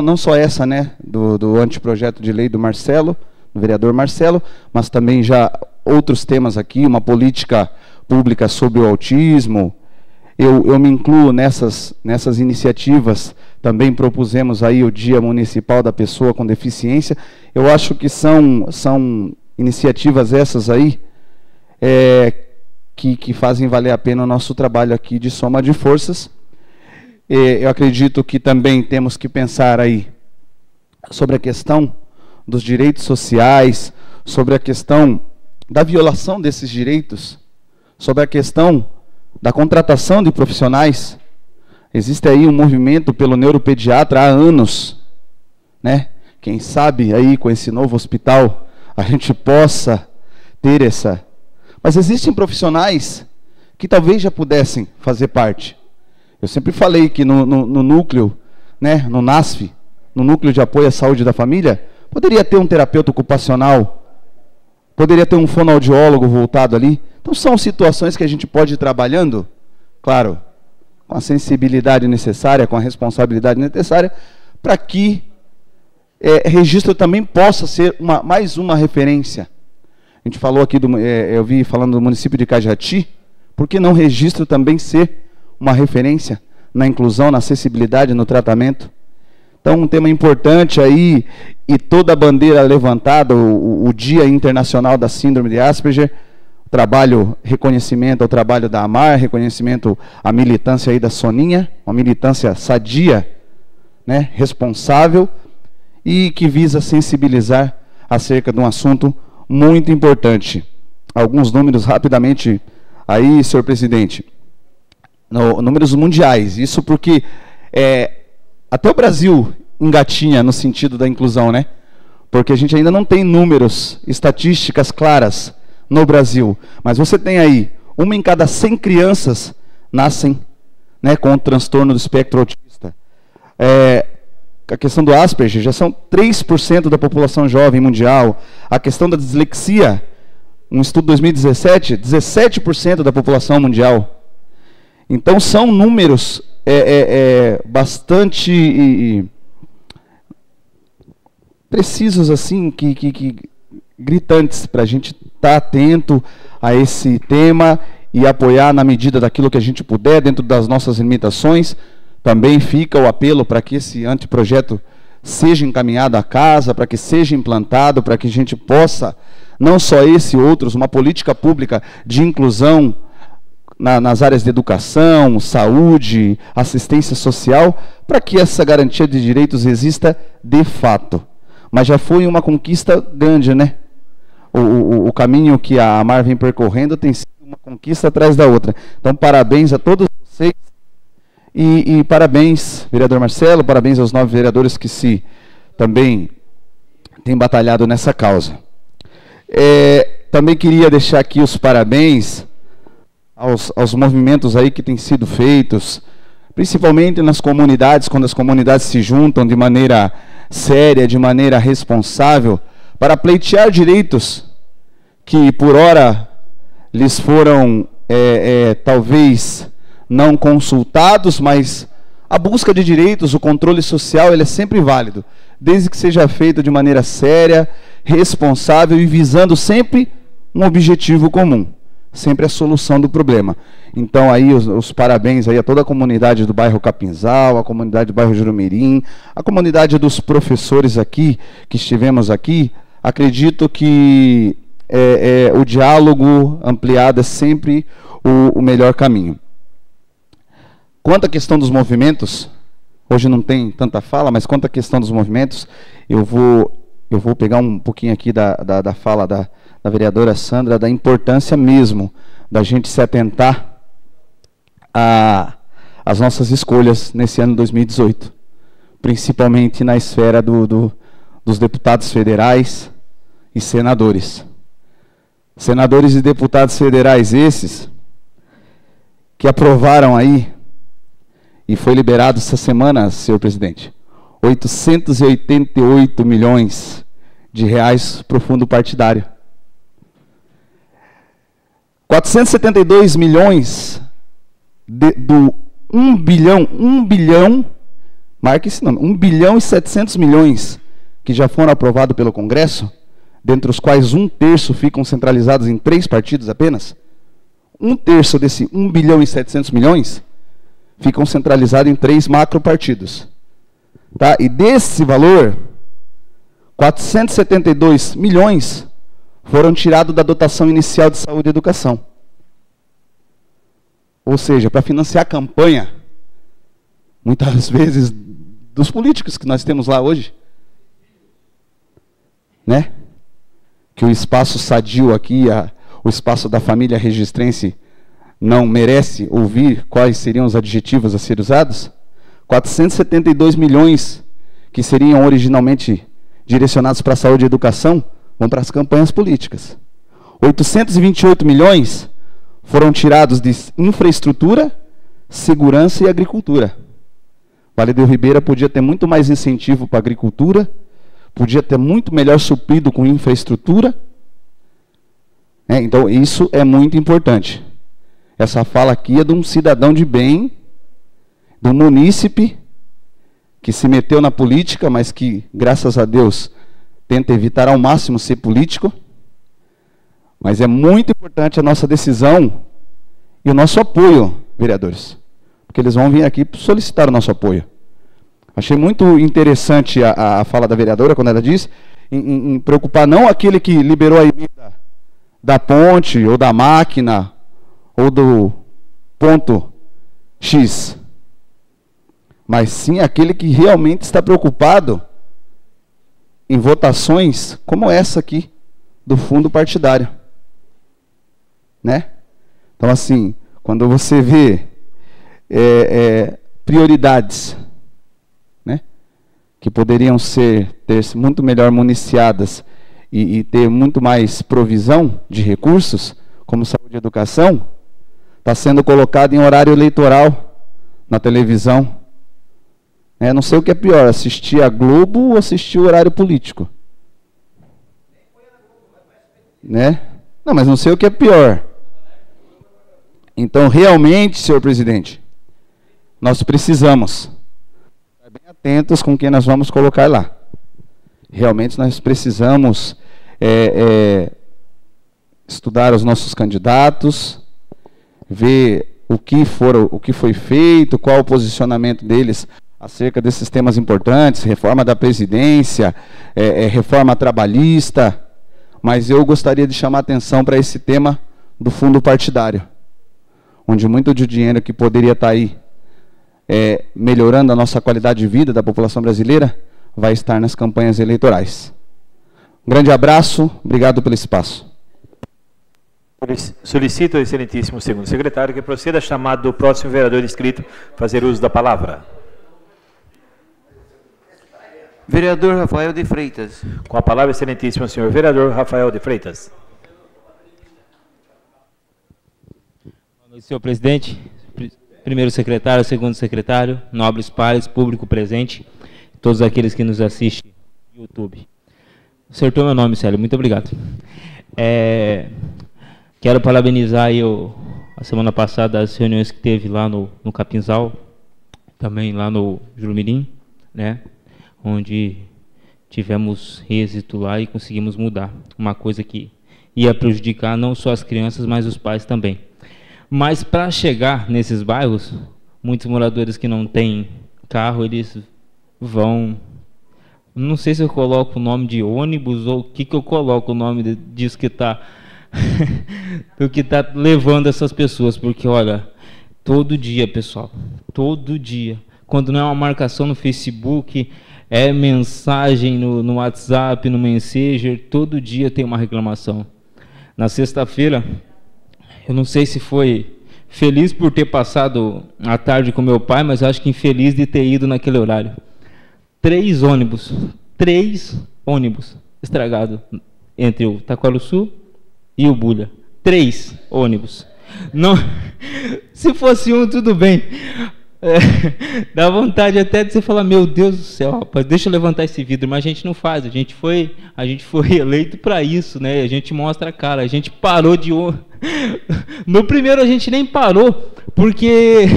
não só essa, né, do anteprojeto de lei do Marcelo, do vereador Marcelo, mas também já outros temas aqui, uma política pública sobre o autismo. Eu me incluo nessas iniciativas. Também propusemos aí o Dia Municipal da Pessoa com Deficiência. Eu acho que são iniciativas essas aí que fazem valer a pena o nosso trabalho aqui de soma de forças. Eu acredito que também temos que pensar aí sobre a questão dos direitos sociais, sobre a questão da violação desses direitos, sobre a questão da contratação de profissionais. Existe aí um movimento pelo neuropediatra há anos, né? Quem sabe aí com esse novo hospital a gente possa ter essa... Mas existem profissionais que talvez já pudessem fazer parte. Eu sempre falei que no núcleo, né, no NASF, no Núcleo de Apoio à Saúde da Família, poderia ter um terapeuta ocupacional, poderia ter um fonoaudiólogo voltado ali. Então são situações que a gente pode ir trabalhando, claro, com a sensibilidade necessária, com a responsabilidade necessária, para que registro também possa ser mais uma referência. A gente falou aqui, eu vi falando do município de Cajati, por que não registro também ser uma referência na inclusão, na acessibilidade, no tratamento? Então, um tema importante aí, e toda a bandeira levantada, o Dia Internacional da Síndrome de Asperger, reconhecimento ao trabalho da AMAR, reconhecimento à militância aí da Soninha, uma militância sadia, né, responsável, e que visa sensibilizar acerca de um assunto muito importante. Alguns números rapidamente aí, senhor presidente. Números mundiais, isso porque até o Brasil engatinha no sentido da inclusão, né? Porque a gente ainda não tem números, estatísticas claras no Brasil. Mas você tem aí, 1 em cada 100 crianças nascem, né, com o transtorno do espectro autista. A questão do Asperger já são 3% da população jovem mundial. A questão da dislexia, um estudo de 2017, 17% da população mundial. Então são números bastante precisos, assim, que gritantes, para a gente estar atento a esse tema e apoiar na medida daquilo que a gente puder, dentro das nossas limitações. Também fica o apelo para que esse anteprojeto seja encaminhado à casa, para que seja implantado, para que a gente possa, não só esse e outros, uma política pública de inclusão nas áreas de educação, saúde, assistência social, para que essa garantia de direitos exista de fato. Mas já foi uma conquista grande, né? O caminho que a AMAR vem percorrendo tem sido uma conquista atrás da outra. Então, parabéns a todos vocês. E parabéns, vereador Marcelo, parabéns aos 9 vereadores que também têm batalhado nessa causa. Também queria deixar aqui os parabéns aos movimentos aí que têm sido feitos, principalmente nas comunidades, quando as comunidades se juntam de maneira séria, de maneira responsável, para pleitear direitos que, por ora, lhes foram talvez não consultados, mas a busca de direitos, o controle social, ele é sempre válido, desde que seja feito de maneira séria, responsável e visando sempre um objetivo comum, sempre a solução do problema. Então aí os parabéns aí a toda a comunidade do bairro Capinzal, a comunidade do bairro Jurumirim, a comunidade dos professores aqui, que estivemos aqui. Acredito que o diálogo ampliado é sempre o melhor caminho. Quanto à questão dos movimentos, hoje não tem tanta fala, mas quanto à questão dos movimentos, eu vou pegar um pouquinho aqui da fala da vereadora Sandra, da importância mesmo da gente se atentar às nossas escolhas nesse ano 2018, principalmente na esfera dos deputados federais e senadores. Senadores e deputados federais esses que aprovaram aí, e foi liberado essa semana, senhor presidente, 888 milhões de reais para o fundo partidário. 472 milhões do 1 bilhão, marque esse nome, 1 bilhão e 700 milhões que já foram aprovados pelo Congresso, dentre os quais 1/3 ficam centralizados em 3 partidos apenas. 1/3 desse 1 bilhão e 700 milhões ficam centralizados em 3 macropartidos. Tá? E desse valor, 472 milhões foram tirados da dotação inicial de saúde e educação. Ou seja, para financiar a campanha, muitas vezes, dos políticos que nós temos lá hoje. Né? Que o espaço sadio aqui, o espaço da família registrense, não merece ouvir quais seriam os adjetivos a ser usados. 472 milhões que seriam originalmente direcionados para a saúde e educação, vão para as campanhas políticas. 828 milhões foram tirados de infraestrutura, segurança e agricultura. Vale do Ribeira podia ter muito mais incentivo para a agricultura, podia ter muito melhor suprido com infraestrutura. Então, isso é muito importante. Essa fala aqui é de um cidadão de bem, de um munícipe que se meteu na política, mas que, graças a Deus, tenta evitar ao máximo ser político. Mas é muito importante a nossa decisão e o nosso apoio, vereadores. Porque eles vão vir aqui solicitar o nosso apoio. Achei muito interessante a fala da vereadora, quando ela diz em preocupar não aquele que liberou a emenda da ponte, ou da máquina, ou do ponto X, mas sim aquele que realmente está preocupado em votações como essa aqui, do fundo partidário. Né? Então, assim, quando você vê prioridades, né, que poderiam ter muito melhor municiadas e ter muito mais provisão de recursos, como saúde e educação, está sendo colocado em horário eleitoral na televisão. Não sei o que é pior, assistir a Globo ou assistir o horário político. Né? Não, mas não sei o que é pior. Então, realmente, senhor presidente, nós precisamos estar bem atentos com quem nós vamos colocar lá. Realmente, nós precisamos estudar os nossos candidatos, ver o que foi feito, qual o posicionamento deles acerca desses temas importantes, reforma da presidência, reforma trabalhista, mas eu gostaria de chamar a atenção para esse tema do fundo partidário, onde muito do dinheiro que poderia estar aí melhorando a nossa qualidade de vida da população brasileira, vai estar nas campanhas eleitorais. Um grande abraço, obrigado pelo espaço. Solicito ao excelentíssimo segundo secretário que proceda a chamado do próximo vereador inscrito fazer uso da palavra. Vereador Rafael de Freitas. Com a palavra, excelentíssimo senhor vereador Rafael de Freitas. Boa noite, senhor presidente, primeiro secretário, segundo secretário, nobres pares, público presente, todos aqueles que nos assistem no YouTube. Acertou meu nome, Célio, muito obrigado. Quero parabenizar aí a semana passada as reuniões que teve lá no Capinzal. também lá no Jurumirim, né, onde tivemos êxito lá e conseguimos mudar uma coisa que ia prejudicar não só as crianças, mas os pais também. Mas para chegar nesses bairros, muitos moradores que não têm carro, eles vão, não sei se eu coloco o nome de ônibus ou o que eu coloco o nome disso que está do que está levando essas pessoas, porque olha, todo dia, pessoal, todo dia, quando não é uma marcação no Facebook, é mensagem no WhatsApp, no Messenger, todo dia tem uma reclamação. Na sexta-feira, eu não sei se foi feliz por ter passado a tarde com meu pai, mas acho que infeliz de ter ido naquele horário. 3 ônibus estragados entre o Taquaruçu e o Bulha. 3 ônibus. Não, se fosse um, tudo bem. Dá vontade até de você falar, meu Deus do céu, rapaz, deixa eu levantar esse vidro, mas a gente não faz, a gente foi eleito para isso, né? A gente mostra a cara, a gente parou de no primeiro a gente nem parou, porque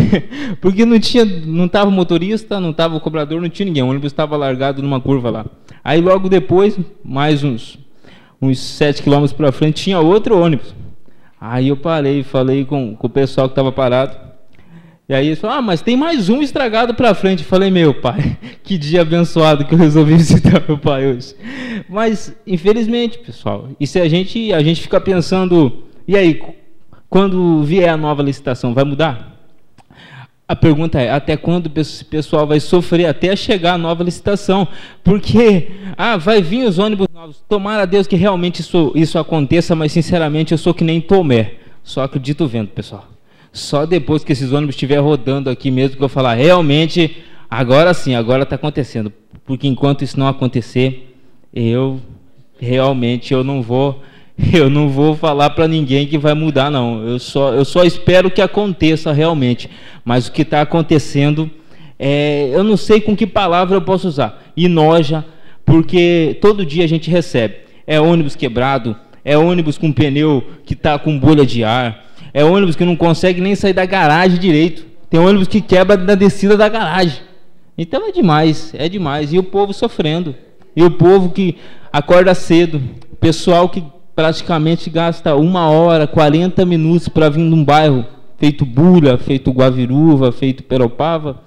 não tava motorista, não tava o cobrador, não tinha ninguém, o ônibus estava largado numa curva lá. Aí logo depois, mais uns 7 quilômetros para frente, tinha outro ônibus. Aí eu parei, falei com o pessoal que estava parado. E aí eles falaram, mas tem mais um estragado para frente. Eu falei, meu pai, que dia abençoado que eu resolvi visitar meu pai hoje. Mas, infelizmente, pessoal, e se a gente fica pensando, e aí, quando vier a nova licitação, vai mudar? A pergunta é, até quando o pessoal vai sofrer até chegar a nova licitação? Porque, vai vir os ônibus novos, tomara a Deus que realmente isso aconteça, mas, sinceramente, eu sou que nem Tomé, só acredito vendo, pessoal. Só depois que esses ônibus estiverem rodando aqui mesmo que eu falar, realmente, agora sim, agora está acontecendo. Porque enquanto isso não acontecer, eu não vou falar para ninguém que vai mudar, não. Eu só espero que aconteça realmente. Mas o que está acontecendo, eu não sei com que palavra eu posso usar. Enoja, porque todo dia a gente recebe. É ônibus quebrado, é ônibus com pneu que está com bolha de ar, é ônibus que não consegue nem sair da garagem direito. Tem ônibus que quebra na descida da garagem. Então é demais. E o povo sofrendo. E o povo que acorda cedo. Pessoal que praticamente gasta 1 hora, 40 minutos para vir num bairro feito Bulha, feito Guaviruva, feito Peropava,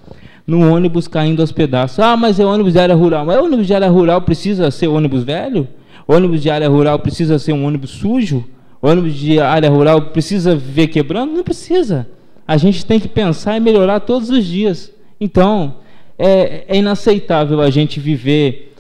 no ônibus caindo aos pedaços. Mas é ônibus de área rural. Mas ônibus de área rural precisa ser ônibus velho? Ônibus de área rural precisa ser um ônibus sujo? Ônibus de área rural precisa viver quebrando? Não precisa. A gente tem que pensar e melhorar todos os dias. Então, é inaceitável a gente viver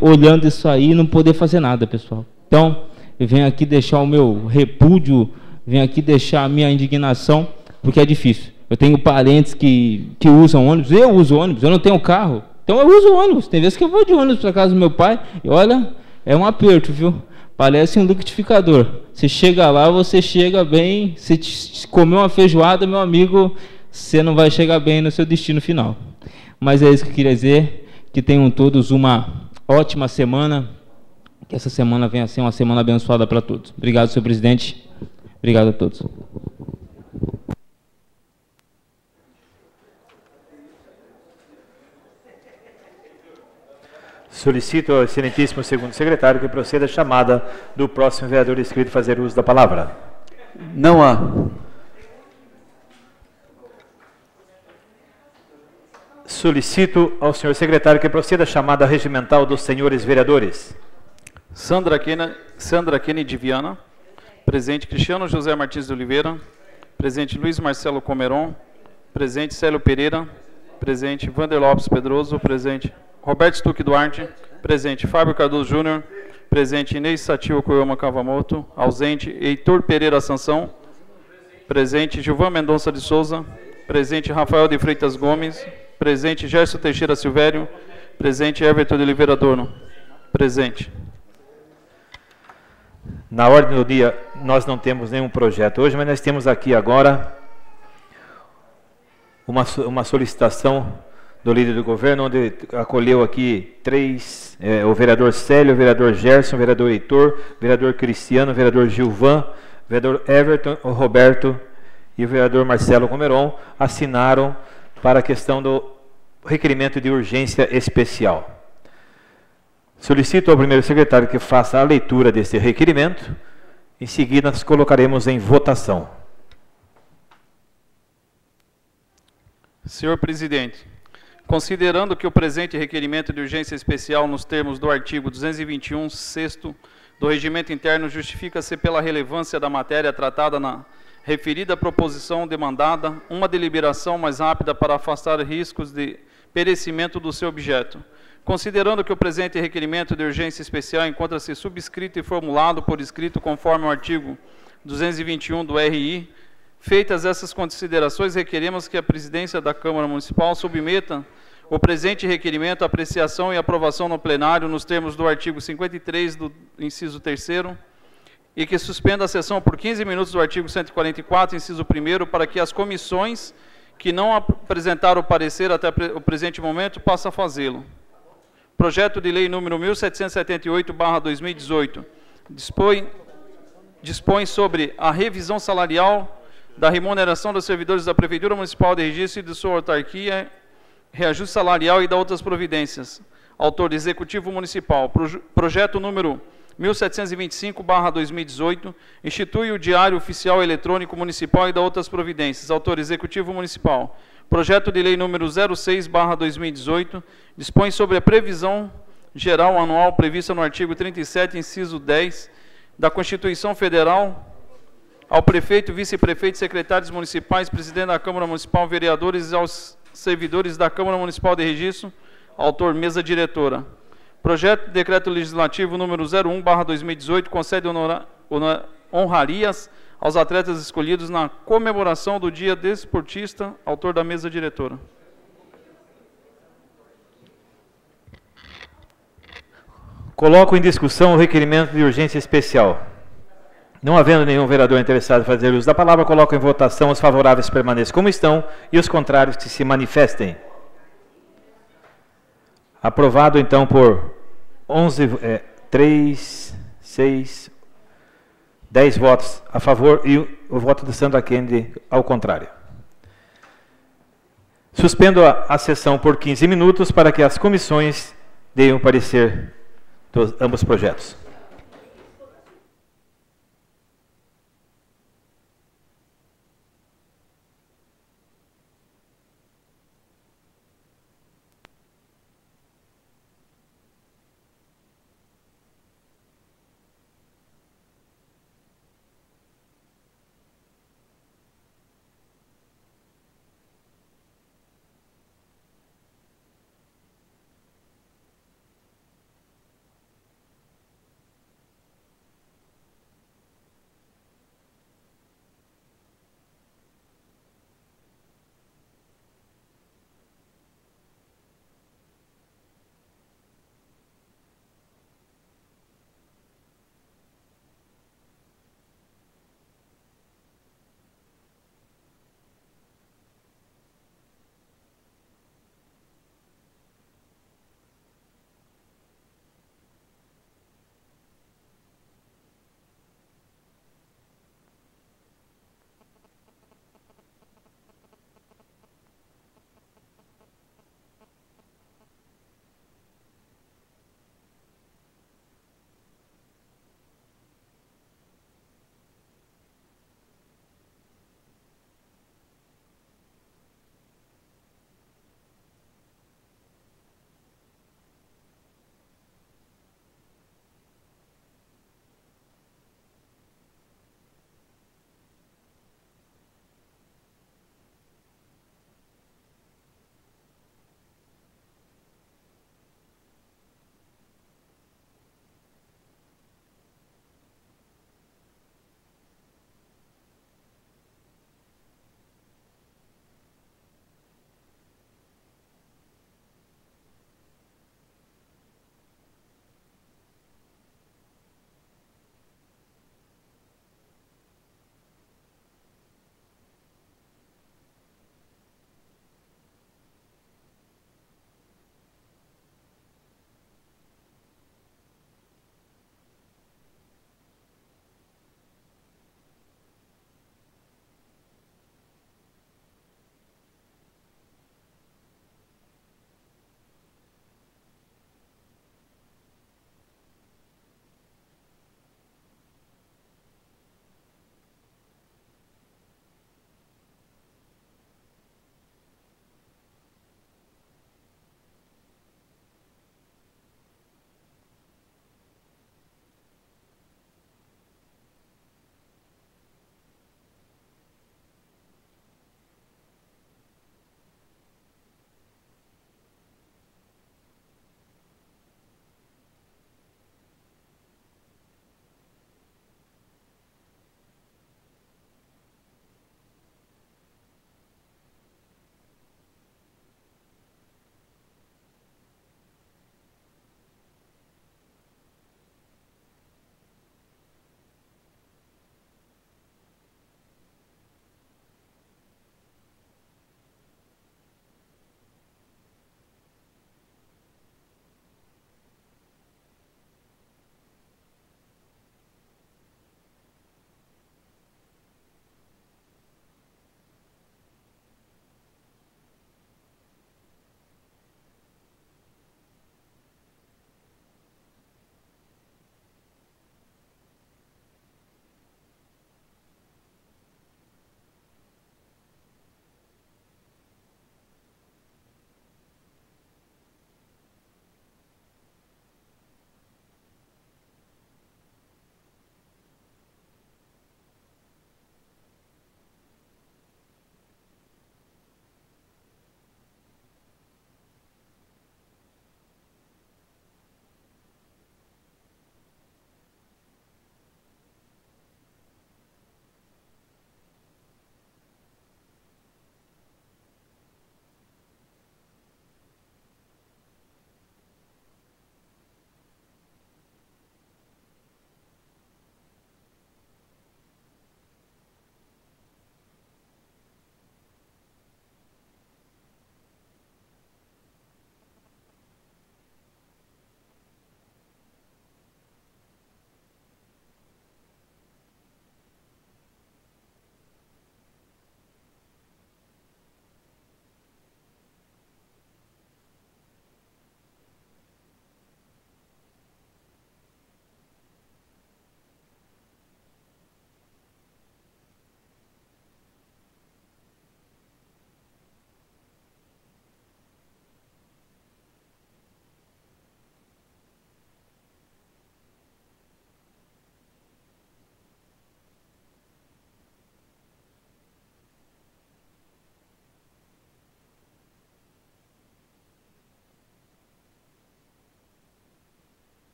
olhando isso aí e não poder fazer nada, pessoal. Então, eu venho aqui deixar o meu repúdio, venho aqui deixar a minha indignação, porque é difícil. Eu tenho parentes que usam ônibus, eu uso ônibus, eu não tenho carro, então eu uso ônibus. Tem vezes que eu vou de ônibus para casa do meu pai e olha, é um aperto, viu? Parece um liquidificador. Você chega lá, você chega bem. Se comer uma feijoada, meu amigo, você não vai chegar bem no seu destino final. Mas é isso que eu queria dizer. Que tenham todos uma ótima semana. Que essa semana venha a ser uma semana abençoada para todos. Obrigado, senhor presidente. Obrigado a todos. Solicito ao excelentíssimo segundo secretário que proceda a chamada do próximo vereador inscrito fazer uso da palavra. Não há. Solicito ao senhor secretário que proceda a chamada regimental dos senhores vereadores. Sandra Kennedy Viana. Presente Cristiano José Martins de Oliveira. Presente Luiz Marcelo Comeron. Presente Célio Pereira. Presente Vander Lopes Pedroso. Presente Roberto Stuck Duarte. Presente Fábio Cardoso Júnior. Presente Inês Satio Koyama Kavamoto. Ausente Heitor Pereira Sansão. Presente Gilvan Mendonça de Souza. Presente Rafael de Freitas Gomes. Presente Gerson Teixeira Silvério. Presente Everton de Oliveira Adorno. Presente. Na ordem do dia, nós não temos nenhum projeto hoje, mas nós temos aqui agora uma solicitação do líder do governo, onde acolheu aqui o vereador Célio, o vereador Gerson, o vereador Heitor, o vereador Cristiano, o vereador Gilvan, o vereador Everton, o Roberto e o vereador Marcelo Comeron assinaram para a questão do requerimento de urgência especial. Solicito ao primeiro secretário que faça a leitura desse requerimento. Em seguida, nós colocaremos em votação. Senhor presidente, considerando que o presente requerimento de urgência especial nos termos do artigo 221, 6º do Regimento Interno justifica-se pela relevância da matéria tratada na referida proposição demandada, uma deliberação mais rápida para afastar riscos de perecimento do seu objeto. Considerando que o presente requerimento de urgência especial encontra-se subscrito e formulado por escrito conforme o artigo 221 do RI, feitas essas considerações, requeremos que a presidência da Câmara Municipal submeta o presente requerimento à apreciação e aprovação no plenário nos termos do artigo 53 do inciso 3º e que suspenda a sessão por 15 minutos do artigo 144, inciso 1º, para que as comissões que não apresentaram o parecer até o presente momento passem a fazê-lo. Projeto de Lei número 1778/2018 dispõe sobre a revisão salarial da remuneração dos servidores da Prefeitura Municipal de Registro e de sua autarquia, reajuste salarial e da outras providências. Autor, Executivo Municipal. Projeto número 1725/2018, institui o Diário Oficial Eletrônico Municipal e da outras providências. Autor, Executivo Municipal. Projeto de Lei número 06/2018, dispõe sobre a previsão geral anual prevista no artigo 37, inciso 10, da Constituição Federal, ao prefeito, vice-prefeito, secretários municipais, presidente da Câmara Municipal, vereadores e aos servidores da Câmara Municipal de Registro. Autor, mesa diretora. Projeto de Decreto Legislativo número 01/2018, concede honrarias aos atletas escolhidos na comemoração do Dia Desportista. Autor da mesa diretora. Coloco em discussão o requerimento de urgência especial. Não havendo nenhum vereador interessado em fazer uso da palavra, coloco em votação. Os favoráveis permaneçam como estão e os contrários que se manifestem. Aprovado, então, por 10 votos a favor e o voto de Sandra Kennedy ao contrário. Suspendo a sessão por 15 minutos para que as comissões deem o parecer dos ambos projetos.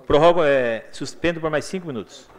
Prorrogo, suspendo por mais 5 minutos.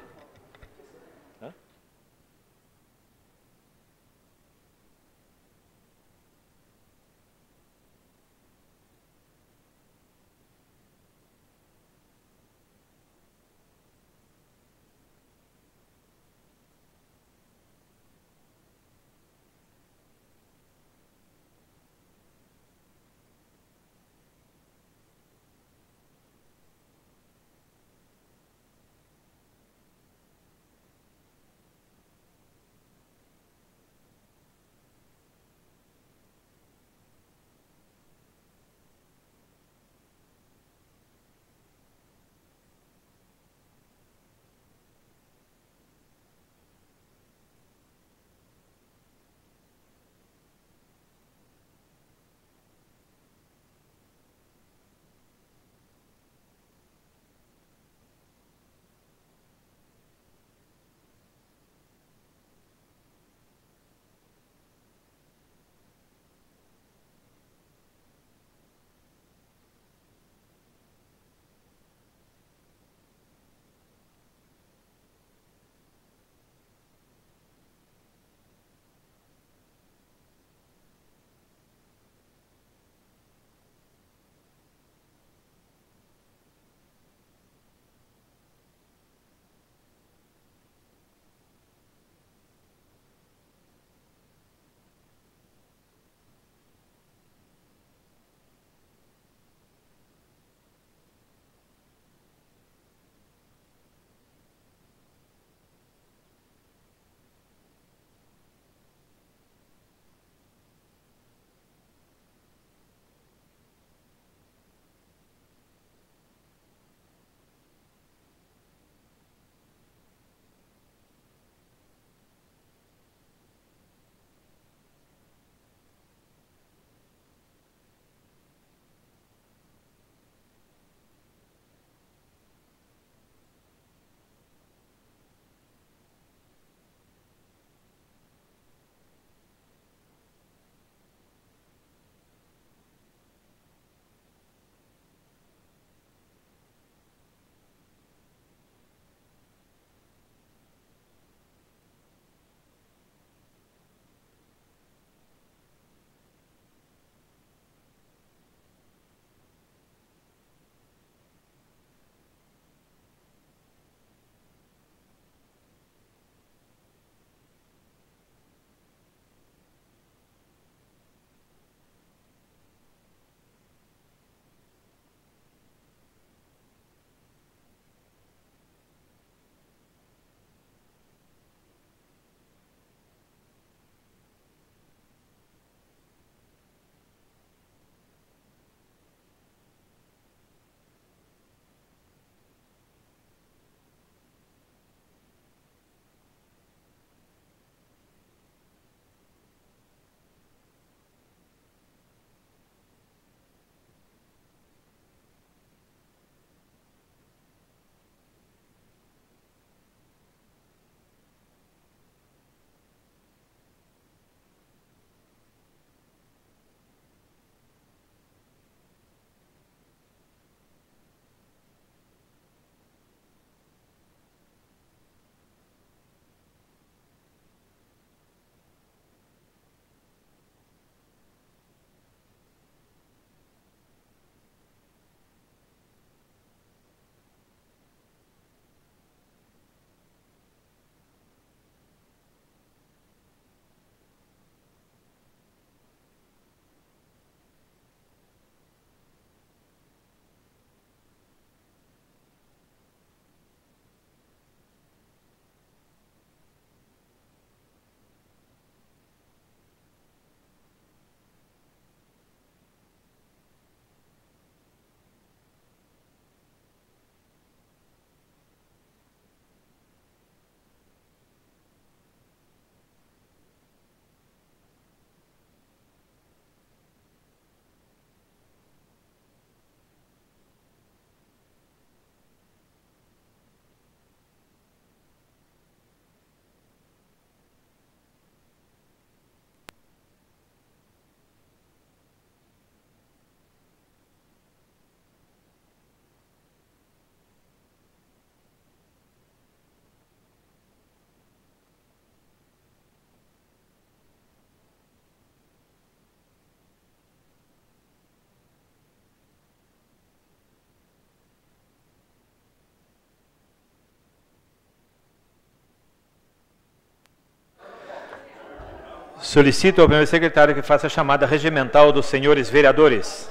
Solicito ao primeiro secretário que faça a chamada regimental dos senhores vereadores.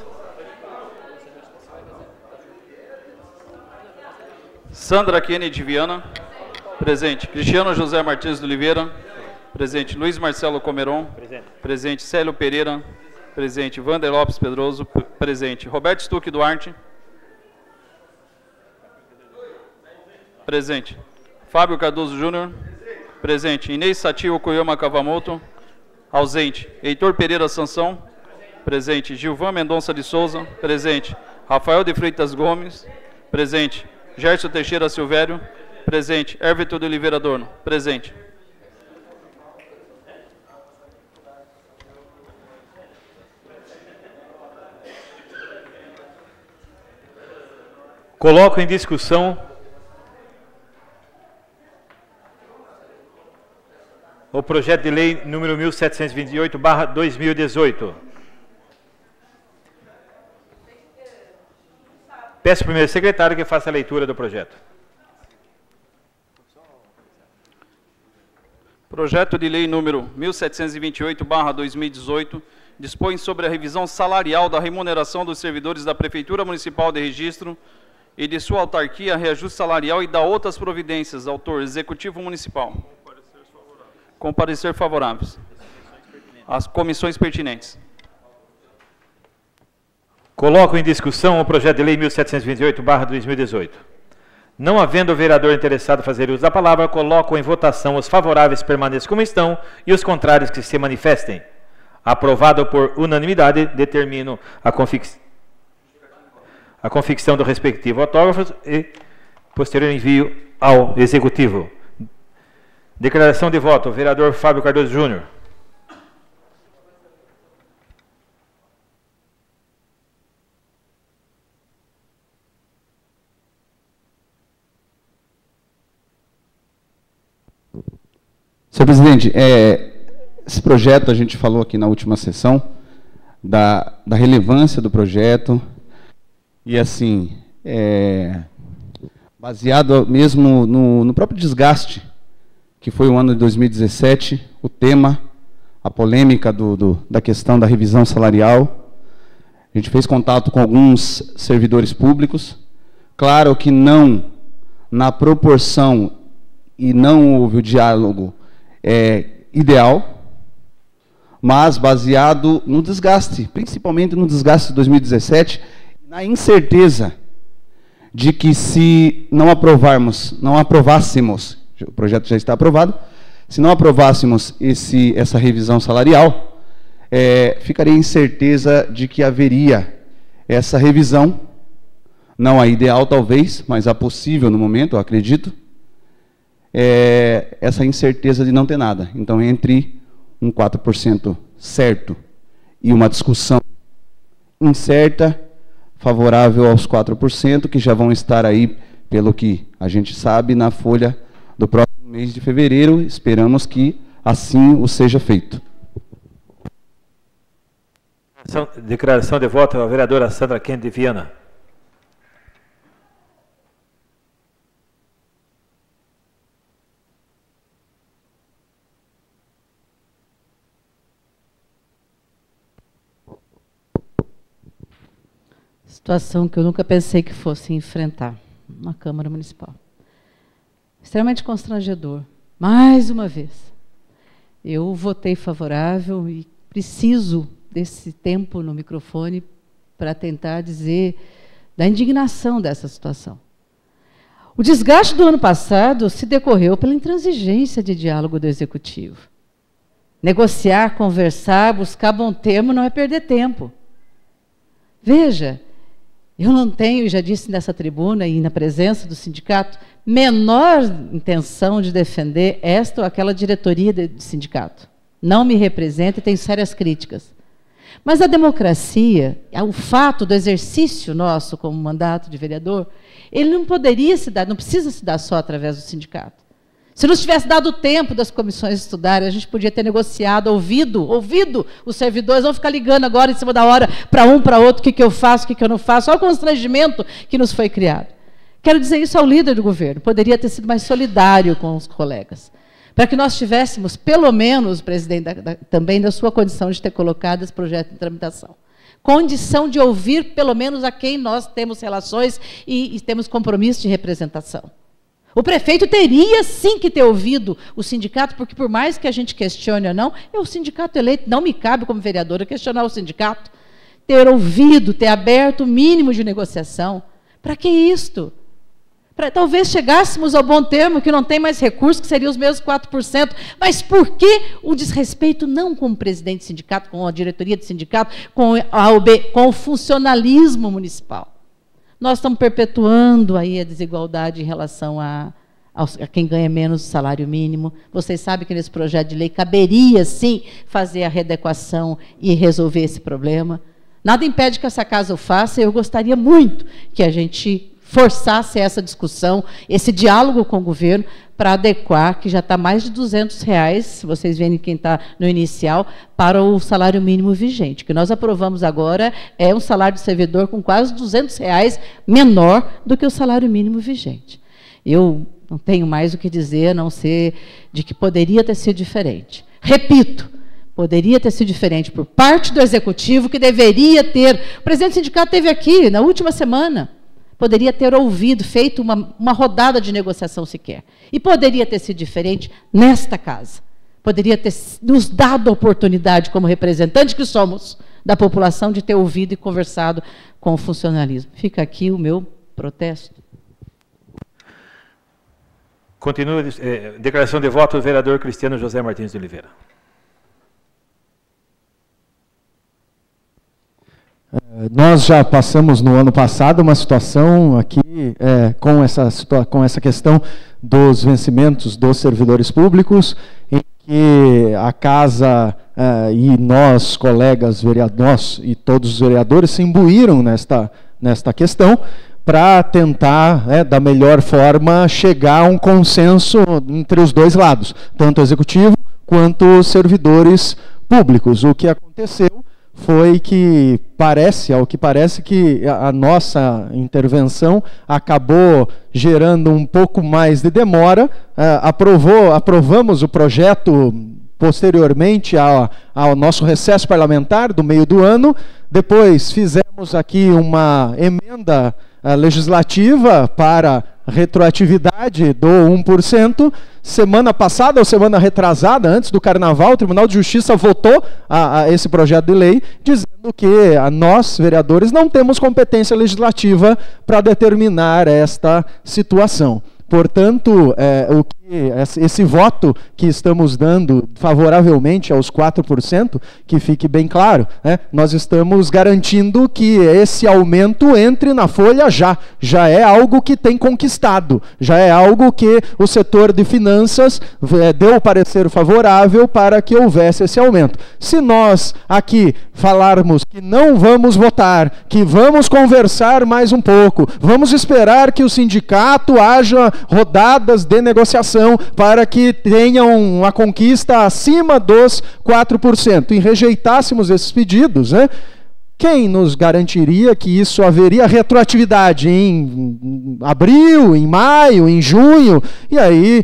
Sandra Kennedy Viana. Presente. Cristiano José Martins de Oliveira. Presente. Luiz Marcelo Comeron. Presente. Presente. Célio Pereira. Presente. Wander Lopes Pedroso. Presente. Roberto Stuck Duarte. Presente. Fábio Cardoso Júnior. Presente. Inês Satio Koyama Kavamoto. Ausente. Heitor Pereira Sansão. Presente. Gilvan Mendonça de Souza. Presente. Rafael de Freitas Gomes. Presente. Gerson Teixeira Silvério. Presente. Everton de Oliveira Adorno. Presente. Coloco em discussão o projeto de lei número 1728/2018. Peço ao primeiro secretário que faça a leitura do projeto. Projeto de lei número 1728/2018 dispõe sobre a revisão salarial da remuneração dos servidores da Prefeitura Municipal de Registro e de sua autarquia, reajuste salarial e da outras providências. Autor, Executivo Municipal. Com parecer favoráveis. As comissões pertinentes. Coloco em discussão o projeto de lei 1728/2018. Não havendo o vereador interessado em fazer uso da palavra, coloco em votação os favoráveis permaneçam como estão e os contrários que se manifestem. Aprovado por unanimidade, determino a confecção do respectivo autógrafo e posterior envio ao Executivo. Declaração de voto, vereador Fábio Cardoso Júnior. Senhor presidente, esse projeto, a gente falou aqui na última sessão, da relevância do projeto, e assim, baseado mesmo no próprio desgaste, que foi o ano de 2017, o tema, a polêmica da questão da revisão salarial. A gente fez contato com alguns servidores públicos, claro que não na proporção e não houve o diálogo ideal, mas baseado no desgaste, principalmente no desgaste de 2017, na incerteza de que se não aprovássemos, o projeto já está aprovado, se não aprovássemos essa revisão salarial, ficaria incerteza de que haveria essa revisão, não a ideal talvez, mas a possível no momento, eu acredito, essa incerteza de não ter nada. Então, entre um 4% certo e uma discussão incerta, favorável aos 4%, que já vão estar aí, pelo que a gente sabe, na folha do próximo mês de fevereiro. Esperamos que assim o seja feito. Declaração de voto à vereadora Sandra Kennedy Viana. Situação que eu nunca pensei que fosse enfrentar na Câmara Municipal. Extremamente constrangedor. Mais uma vez. Eu votei favorável e preciso desse tempo no microfone para tentar dizer da indignação dessa situação. O desgaste do ano passado se decorreu pela intransigência de diálogo do Executivo. Negociar, conversar, buscar bom termo não é perder tempo. Veja, eu não tenho, já disse nessa tribuna e na presença do sindicato, menor intenção de defender esta ou aquela diretoria de sindicato. Não me representa e tenho sérias críticas. Mas a democracia, o fato do exercício nosso como mandato de vereador, ele não poderia se dar, não precisa se dar só através do sindicato. Se não tivesse dado tempo das comissões estudarem, a gente podia ter negociado, ouvido os servidores, vão ficar ligando agora em cima da hora para um, para outro, o que eu faço, o que eu não faço. Olha o constrangimento que nos foi criado. Quero dizer isso ao líder do governo, poderia ter sido mais solidário com os colegas. para que nós tivéssemos, pelo menos, presidente, também da sua condição de ter colocado esse projeto em tramitação. Condição de ouvir, pelo menos, a quem nós temos relações e temos compromisso de representação. O prefeito teria, sim, que ter ouvido o sindicato, porque, por mais que a gente questione ou não, é o sindicato eleito, não me cabe, como vereadora, questionar o sindicato. Ter ouvido, ter aberto o mínimo de negociação. Para que isto? Talvez chegássemos ao bom termo, que não tem mais recursos, que seriam os mesmos 4%. Mas por que o desrespeito não com o presidente do sindicato, com a diretoria do sindicato, com o funcionalismo municipal? Nós estamos perpetuando aí a desigualdade em relação a quem ganha menos salário mínimo. Vocês sabem que nesse projeto de lei caberia, sim, fazer a readequação e resolver esse problema. Nada impede que essa casa o faça, e eu gostaria muito que a gente forçasse essa discussão, esse diálogo com o governo, para adequar, que já está mais de R$200, se vocês verem quem está no inicial, para o salário mínimo vigente. O que nós aprovamos agora é um salário de servidor com quase R$200 menor do que o salário mínimo vigente. Eu não tenho mais o que dizer, a não ser de que poderia ter sido diferente. Repito, poderia ter sido diferente por parte do Executivo, que deveria ter... O presidente do sindicato esteve aqui na última semana, poderia ter ouvido, feito uma rodada de negociação sequer. E poderia ter sido diferente nesta casa. Poderia ter nos dado a oportunidade, como representante que somos da população, de ter ouvido e conversado com o funcionalismo. Fica aqui o meu protesto. Continua, declaração de voto do vereador Cristiano José Martins de Oliveira. Nós já passamos no ano passado uma situação aqui com essa questão dos vencimentos dos servidores públicos, em que a casa e nós, colegas vereadores, e todos os vereadores se imbuíram nesta questão para tentar, da melhor forma, chegar a um consenso entre os dois lados, tanto o executivo quanto os servidores públicos. O que aconteceu foi que ao que parece que a nossa intervenção acabou gerando um pouco mais de demora. Aprovamos o projeto posteriormente ao nosso recesso parlamentar do meio do ano. Depois fizemos aqui uma emenda legislativa para retroatividade do 1%. Semana passada ou semana retrasada, antes do Carnaval, o Tribunal de Justiça votou a esse projeto de lei, dizendo que nós, vereadores, não temos competência legislativa para determinar esta situação. Portanto, esse voto que estamos dando favoravelmente aos 4%, que fique bem claro, nós estamos garantindo que esse aumento entre na folha já é algo que tem conquistado, já é algo que o setor de finanças deu o parecer favorável para que houvesse esse aumento. Se nós aqui falarmos que não vamos votar, que vamos conversar mais um pouco, vamos esperar que o sindicato haja rodadas de negociação para que tenham uma conquista acima dos 4%, e rejeitássemos esses pedidos, quem nos garantiria que isso haveria retroatividade em abril, em maio, em junho? E aí,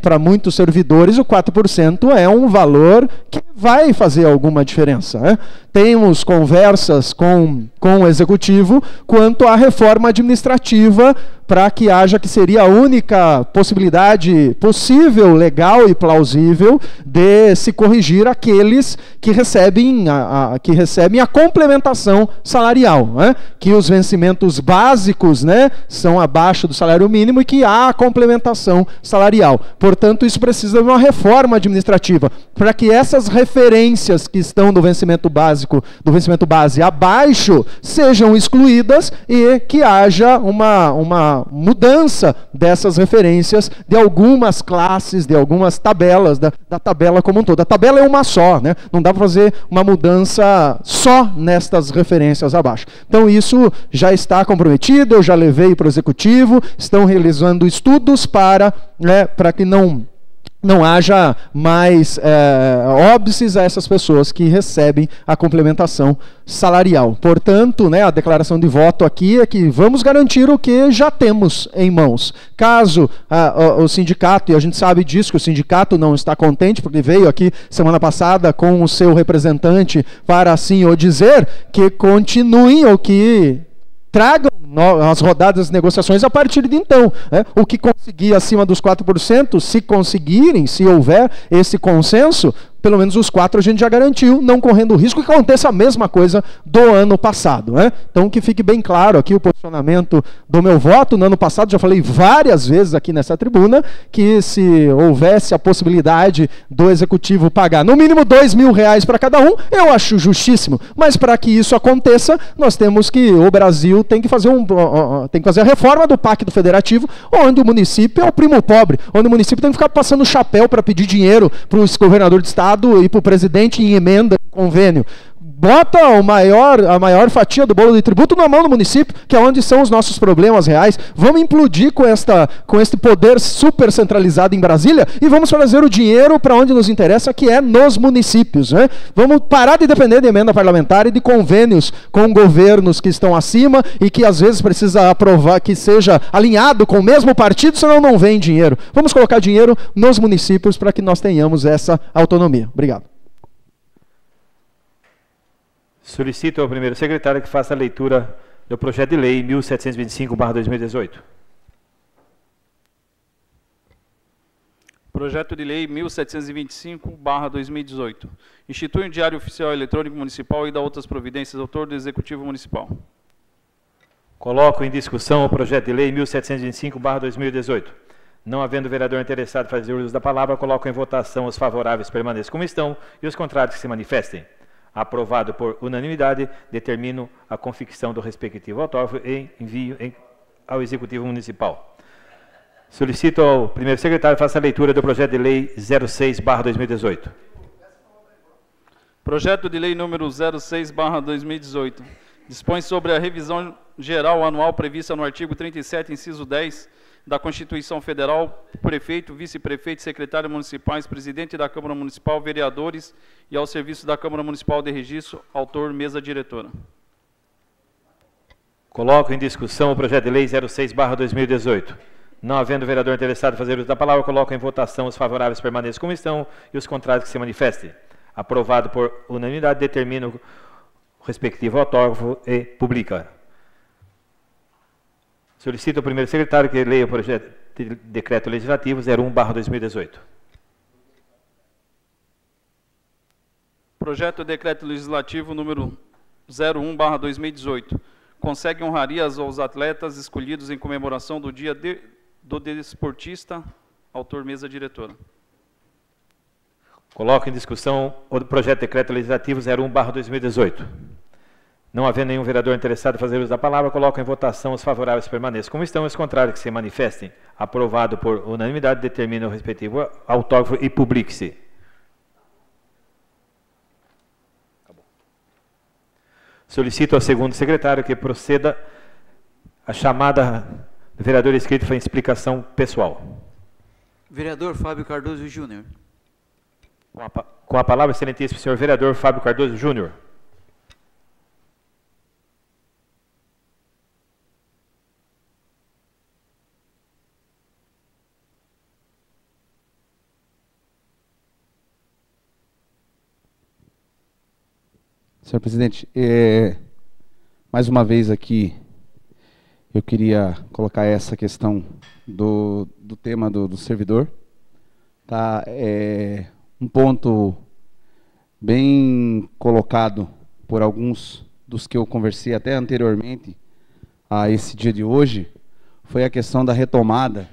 para muitos servidores, o 4% é um valor que vai fazer alguma diferença. Temos conversas com o Executivo quanto à reforma administrativa, para que haja, que seria a única possibilidade possível, legal e plausível, de se corrigir aqueles que recebem a complementação salarial, que os vencimentos básicos, são abaixo do salário mínimo e que há a complementação salarial. Portanto, isso precisa de uma reforma administrativa, para que essas referências que estão do vencimento base abaixo sejam excluídas e que haja uma mudança dessas referências de algumas classes, de algumas tabelas, da tabela como um todo. A tabela é uma só, não dá para fazer uma mudança só nestas referências abaixo. Então isso já está comprometido, eu já levei para o Executivo, estão realizando estudos para que não não haja mais óbices a essas pessoas que recebem a complementação salarial. Portanto, né, a declaração de voto aqui é que vamos garantir o que já temos em mãos. Caso o sindicato, e a gente sabe disso, que o sindicato não está contente, porque veio aqui semana passada com o seu representante para assim o dizer, que continuem ou que tragam as rodadas de negociações a partir de então. O que conseguir acima dos 4%, se conseguirem, se houver esse consenso, pelo menos os 4 a gente já garantiu, não correndo o risco que aconteça a mesma coisa do ano passado. Então que fique bem claro aqui o posicionamento do meu voto. No ano passado já falei várias vezes aqui nessa tribuna que se houvesse a possibilidade do Executivo pagar no mínimo R$2.000 para cada um, eu acho justíssimo. Mas para que isso aconteça, nós temos que, o Brasil tem que fazer a reforma do Pacto Federativo, onde o município é o primo pobre, onde o município tem que ficar passando chapéu para pedir dinheiro para o governador de estado e para o presidente em emenda, em convênio. Bota a maior fatia do bolo de tributo na mão do município, que é onde são os nossos problemas reais. Vamos implodir com este poder super centralizado em Brasília e vamos trazer o dinheiro para onde nos interessa, que é nos municípios. Vamos parar de depender de emenda parlamentar e de convênios com governos que estão acima e que às vezes precisa aprovar que seja alinhado com o mesmo partido, senão não vem dinheiro. Vamos colocar dinheiro nos municípios para que nós tenhamos essa autonomia. Obrigado. Solicito ao primeiro secretário que faça a leitura do projeto de lei 1725/2018. Projeto de lei 1725/2018. Institui um diário oficial eletrônico municipal e dá outras providências. Autor do Executivo Municipal. Coloco em discussão o projeto de lei 1725/2018. Não havendo vereador interessado em fazer uso da palavra, coloco em votação. Os favoráveis permaneçam como estão e os contrários que se manifestem. Aprovado por unanimidade, determino a confecção do respectivo autógrafo e envio ao Executivo Municipal. Solicito ao primeiro secretário que faça a leitura do projeto de lei 06/2018. Projeto de lei número 06/2018. Dispõe sobre a revisão geral anual prevista no artigo 37, inciso 10, da Constituição Federal, prefeito, vice-prefeito, secretário municipais, presidente da Câmara Municipal, vereadores e ao serviço da Câmara Municipal de Registro, autor, mesa diretora. Coloco em discussão o projeto de lei 06/2018. Não havendo vereador interessado em fazer uso da palavra, coloco em votação. Os favoráveis permaneçam como estão e os contrários que se manifestem. Aprovado por unanimidade, determino o respectivo autógrafo e publica. Solicito ao primeiro secretário que leia o projeto de decreto legislativo 01/2018. Projeto de decreto legislativo número 01/2018. Consegue honrarias aos atletas escolhidos em comemoração do Dia do Desportista. Autor, mesa diretora. Coloco em discussão o projeto de decreto legislativo 01/2018. Não havendo nenhum vereador interessado em fazer uso da palavra, coloco em votação. Os favoráveis permaneçam como estão, os contrários que se manifestem. Aprovado por unanimidade, determina o respectivo autógrafo e publique-se. Solicito ao segundo secretário que proceda a chamada do vereador inscrito para explicação pessoal. Vereador Fábio Cardoso Júnior. Com a palavra, excelentíssimo senhor vereador Fábio Cardoso Júnior. Senhor presidente, mais uma vez aqui, eu queria colocar essa questão do tema do servidor. Tá? Um ponto bem colocado por alguns dos que eu conversei até anteriormente a esse dia de hoje, foi a questão da retomada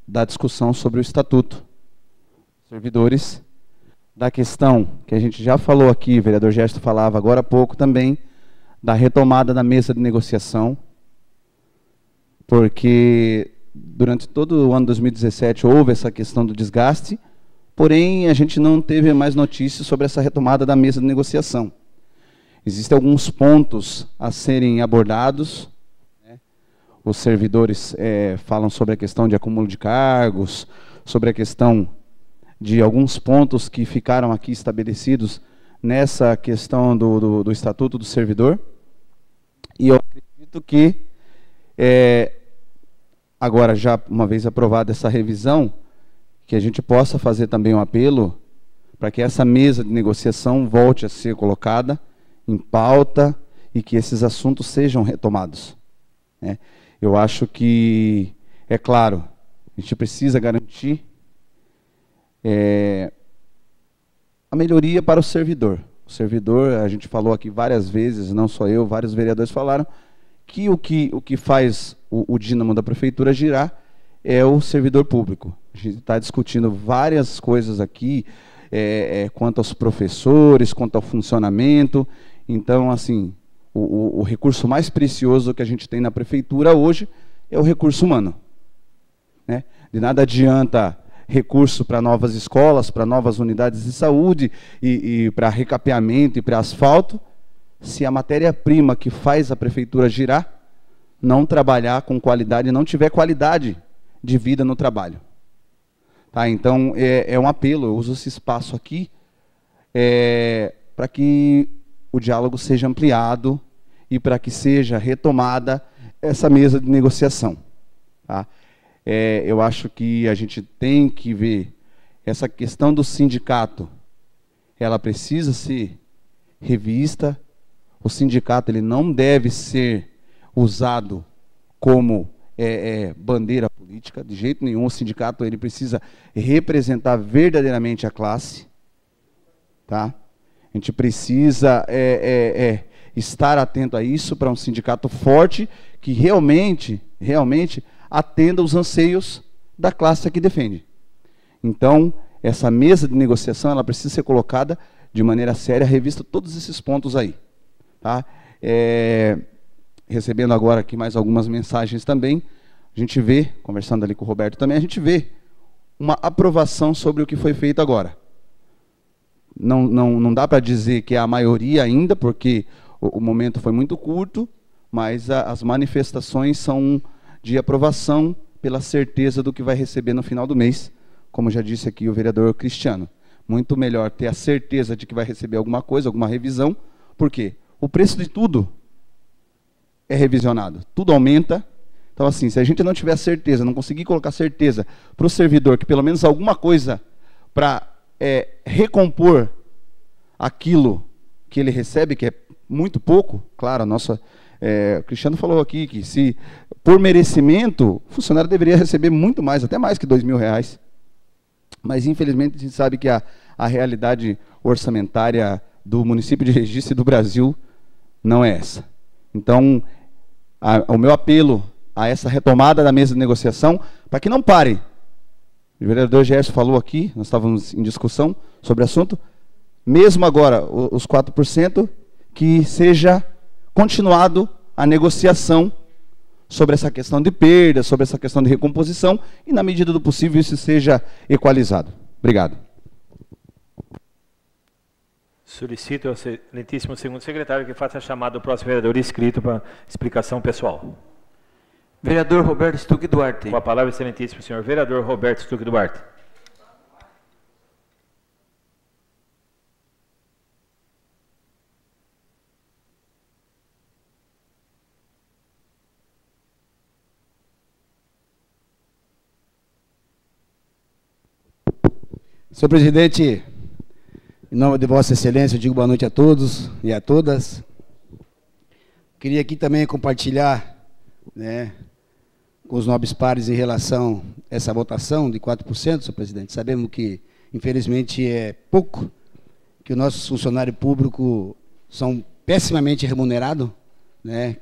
da discussão sobre o Estatuto. Servidores, da questão que a gente já falou aqui, o vereador Gesto falava agora há pouco também, da retomada da mesa de negociação, porque durante todo o ano 2017 houve essa questão do desgaste, porém a gente não teve mais notícias sobre essa retomada da mesa de negociação. Existem alguns pontos a serem abordados, né? Os servidores falam sobre a questão de acúmulo de cargos, sobre a questão de alguns pontos que ficaram aqui estabelecidos nessa questão do Estatuto do Servidor. E eu acredito que, agora já uma vez aprovada essa revisão, que a gente possa fazer também um apelo para que essa mesa de negociação volte a ser colocada em pauta e que esses assuntos sejam retomados, né? Eu acho que, é claro, a gente precisa garantir a melhoria para o servidor. O servidor, a gente falou aqui várias vezes, não só eu, vários vereadores falaram, que o que faz o dínamo da prefeitura girar é o servidor público. A gente está discutindo várias coisas aqui, quanto aos professores, quanto ao funcionamento. Então, assim, o recurso mais precioso que a gente tem na prefeitura hoje é o recurso humano, né? De nada adianta recurso para novas escolas, para novas unidades de saúde e para recapeamento e para asfalto, se a matéria-prima que faz a prefeitura girar não trabalhar com qualidade, não tiver qualidade de vida no trabalho. Tá? Então, é um apelo, eu uso esse espaço aqui para que o diálogo seja ampliado e para que seja retomada essa mesa de negociação. Tá? Eu acho que a gente tem que ver essa questão do sindicato, ela precisa ser revista. O sindicato ele não deve ser usado como bandeira política, de jeito nenhum. O sindicato ele precisa representar verdadeiramente a classe. Tá? A gente precisa estar atento a isso, para um sindicato forte que realmente atenda os anseios da classe que defende. Então, essa mesa de negociação ela precisa ser colocada de maneira séria, revista todos esses pontos aí. Tá? Recebendo agora aqui mais algumas mensagens também, a gente vê, conversando ali com o Roberto também, a gente vê uma aprovação sobre o que foi feito agora. Não dá para dizer que é a maioria ainda, porque o momento foi muito curto, mas as manifestações são de aprovação pela certeza do que vai receber no final do mês, como já disse aqui o vereador Cristiano. Muito melhor ter a certeza de que vai receber alguma coisa, alguma revisão, porque o preço de tudo é revisionado, tudo aumenta. Então, assim, se a gente não tiver certeza, não conseguir colocar certeza para o servidor que pelo menos alguma coisa para recompor aquilo que ele recebe, que é muito pouco, claro, o Cristiano falou aqui que se por merecimento, o funcionário deveria receber muito mais, até mais que R$2.000. Mas, infelizmente, a gente sabe que a realidade orçamentária do município de Registro e do Brasil não é essa. Então, o meu apelo a essa retomada da mesa de negociação, para que não pare. O vereador Gerson falou aqui, nós estávamos em discussão sobre o assunto, mesmo agora, os 4%, que seja continuado a negociação sobre essa questão de perda, sobre essa questão de recomposição, e, na medida do possível, isso seja equalizado. Obrigado. Solicito ao excelentíssimo segundo secretário que faça a chamada do próximo vereador inscrito para explicação pessoal. Vereador Roberto Stuck Duarte. Com a palavra, excelentíssimo senhor vereador Roberto Stuck Duarte. Senhor presidente, em nome de Vossa Excelência, eu digo boa noite a todos e a todas. Queria aqui também compartilhar, né, com os nobres pares em relação a essa votação de 4%, senhor presidente. Sabemos que, infelizmente, é pouco, que os nossos funcionários públicos são pessimamente remunerados, né?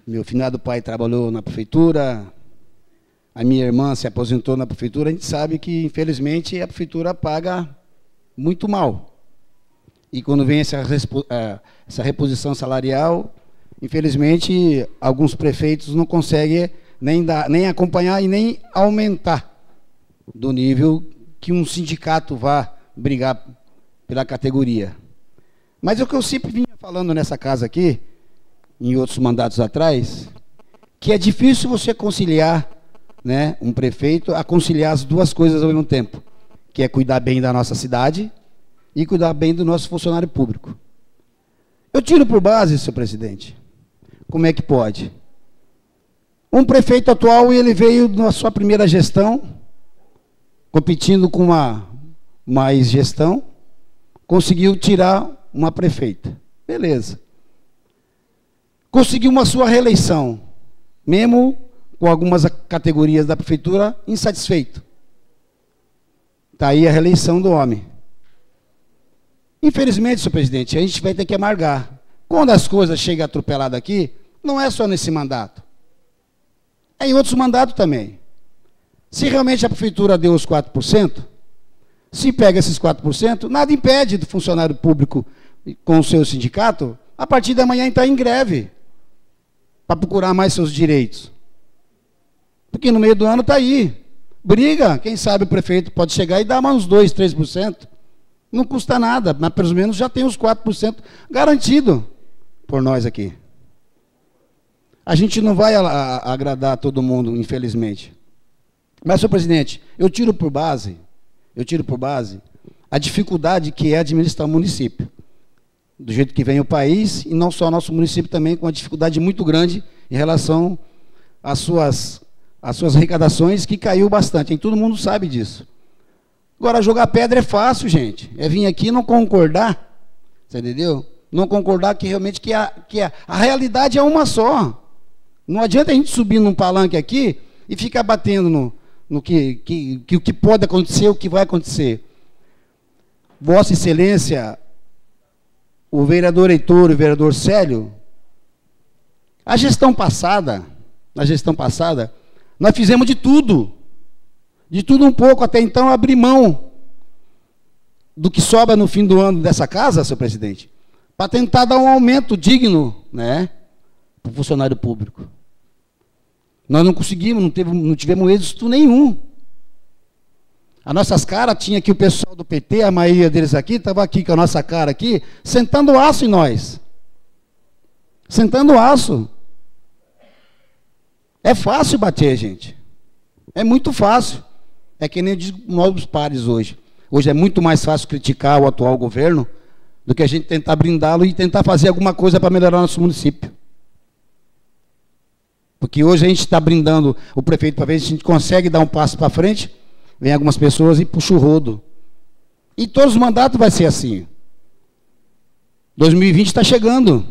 Meu finado pai trabalhou na prefeitura, a minha irmã se aposentou na prefeitura. A gente sabe que, infelizmente, a prefeitura paga muito mal. E quando vem essa reposição salarial, infelizmente, alguns prefeitos não conseguem nem acompanhar e nem aumentar do nível que um sindicato vá brigar pela categoria. Mas o que eu sempre vinha falando nessa casa aqui, em outros mandatos atrás, que é difícil você conciliar né, um prefeito a conciliar as duas coisas ao mesmo tempo, que é cuidar bem da nossa cidade e cuidar bem do nosso funcionário público. Eu tiro por base, senhor presidente, como é que pode? Um prefeito atual, ele veio na sua primeira gestão, competindo com uma ex-gestão, conseguiu tirar uma prefeita. Beleza. Conseguiu uma sua reeleição, mesmo com algumas categorias da prefeitura insatisfeito. Está aí a reeleição do homem. Infelizmente, senhor presidente, a gente vai ter que amargar. Quando as coisas chegam atropeladas aqui, não é só nesse mandato. É em outros mandatos também. Se realmente a prefeitura deu os 4%, se pega esses 4%, nada impede do funcionário público com o seu sindicato, a partir da manhã entrar em greve, para procurar mais seus direitos. Porque no meio do ano está aí. Briga, quem sabe o prefeito pode chegar e dar mais uns 2%, 3%. Não custa nada, mas pelo menos já tem os 4% garantido por nós aqui. A gente não vai agradar todo mundo, infelizmente. Mas, senhor presidente, eu tiro por base a dificuldade que é administrar o município. Do jeito que vem o país, e não só o nosso município também, com uma dificuldade muito grande em relação às suas arrecadações, que caiu bastante. E todo mundo sabe disso. Agora, jogar pedra é fácil, gente. É vir aqui e não concordar. Você entendeu? Não concordar que realmente a realidade é uma só. Não adianta a gente subir num palanque aqui e ficar batendo no que pode acontecer, o que vai acontecer. Vossa Excelência, o vereador Heitor e o vereador Célio, na gestão passada, nós fizemos de tudo um pouco, até então abrir mão do que sobra no fim do ano dessa casa, senhor presidente, para tentar dar um aumento digno, né, para o funcionário público. Nós não conseguimos, não tivemos êxito nenhum. As nossas caras, tinha aqui o pessoal do PT, a maioria deles aqui, estava aqui com a nossa cara aqui, sentando aço em nós. Sentando aço. É fácil bater, gente. É muito fácil. É que nem diz nós pares hoje. Hoje é muito mais fácil criticar o atual governo do que a gente tentar brindá-lo e tentar fazer alguma coisa para melhorar o nosso município. Porque hoje a gente está brindando o prefeito para ver se a gente consegue dar um passo para frente, vem algumas pessoas e puxa o rodo. E todos os mandatos vai ser assim. 2020 está chegando.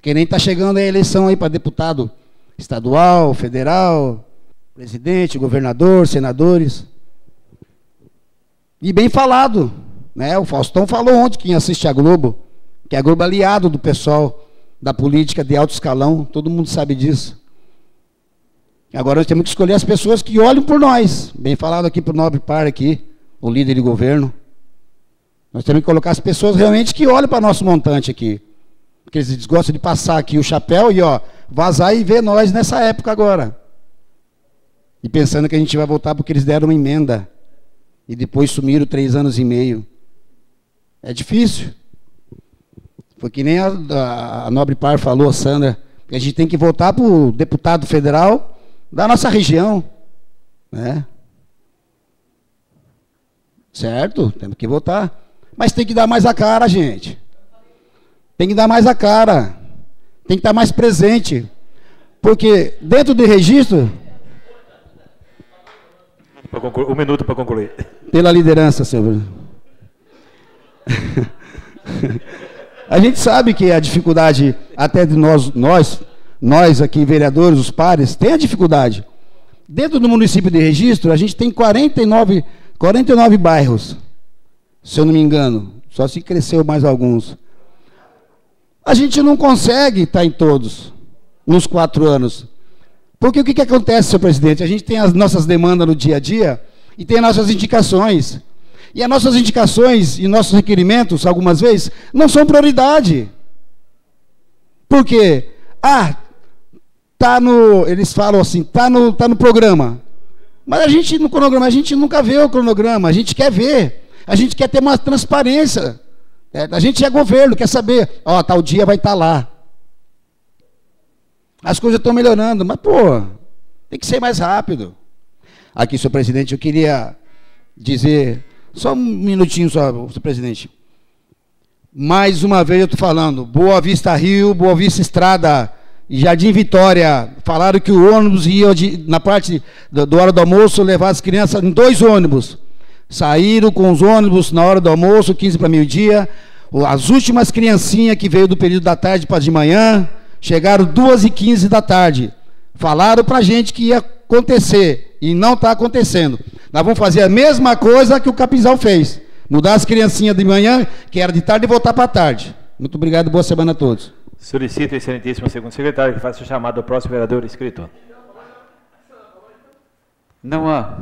Que nem está chegando a eleição aí para deputado estadual, federal, presidente, governador, senadores. E bem falado, né? O Faustão falou ontem, quem assiste a Globo, que a Globo é aliado do pessoal da política de alto escalão, todo mundo sabe disso. Agora nós temos que escolher as pessoas que olhem por nós. Bem falado aqui para o nobre par aqui, o líder de governo. Nós temos que colocar as pessoas realmente que olhem para nosso montante aqui. Porque eles gostam de passar aqui o chapéu e vazar e ver nós nessa época agora. E pensando que a gente vai voltar porque eles deram uma emenda. E depois sumiram 3 anos e meio. É difícil. Foi que nem a nobre par falou, a Sandra, que a gente tem que voltar para o deputado federal da nossa região, né? Certo? Temos que votar. Mas tem que dar mais a cara, gente. Tem que dar mais a cara. Tem que estar mais presente. Porque dentro do registro... 1 minuto para concluir. Pela liderança, senhor. A gente sabe que a dificuldade até de nós aqui, vereadores, os pares, tem a dificuldade. Dentro do município de registro, a gente tem 49 bairros, se eu não me engano. Só se cresceu mais alguns. A gente não consegue estar em todos, nos 4 anos. Porque o que acontece, senhor presidente? A gente tem as nossas demandas no dia a dia e tem as nossas indicações. E as nossas indicações e nossos requerimentos, algumas vezes, não são prioridade. Por quê? Eles falam assim, tá no programa. Mas a gente, no cronograma, a gente nunca vê o cronograma, a gente quer ver. A gente quer ter uma transparência. A gente é governo, quer saber, tal dia vai estar lá. As coisas estão melhorando, mas, tem que ser mais rápido. Aqui, senhor presidente, eu queria dizer, só um minutinho só, senhor presidente. Mais uma vez eu estou falando, Boa Vista Rio, Boa Vista Estrada, Jardim Vitória, falaram que o ônibus ia na parte do hora do almoço levar as crianças em 2 ônibus. Saíram com os ônibus na hora do almoço, 15 para meio-dia. As últimas criancinhas que veio do período da tarde para de manhã, chegaram 2h15 da tarde. Falaram para a gente que ia acontecer, e não está acontecendo. Nós vamos fazer a mesma coisa que o Capinzal fez. Mudar as criancinhas de manhã, que era de tarde, e voltar para a tarde. Muito obrigado, boa semana a todos. Solicito, excelentíssimo segundo secretário, que faça o chamado ao próximo vereador inscrito. Não há.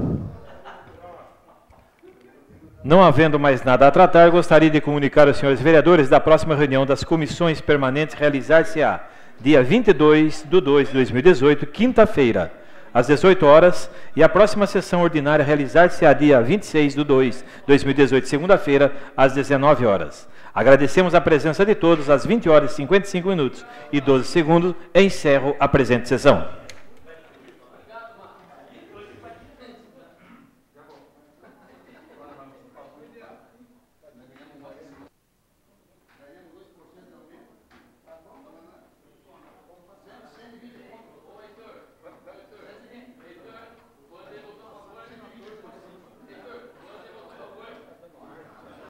Não havendo mais nada a tratar, gostaria de comunicar aos senhores vereadores da próxima reunião das comissões permanentes realizar-se-á dia 22/2/2018, quinta-feira, às 18 horas, e a próxima sessão ordinária realizar-se-á dia 26/2/2018, segunda-feira, às 19 horas. Agradecemos a presença de todos às 20h55 e 12 segundos. Encerro a presente sessão.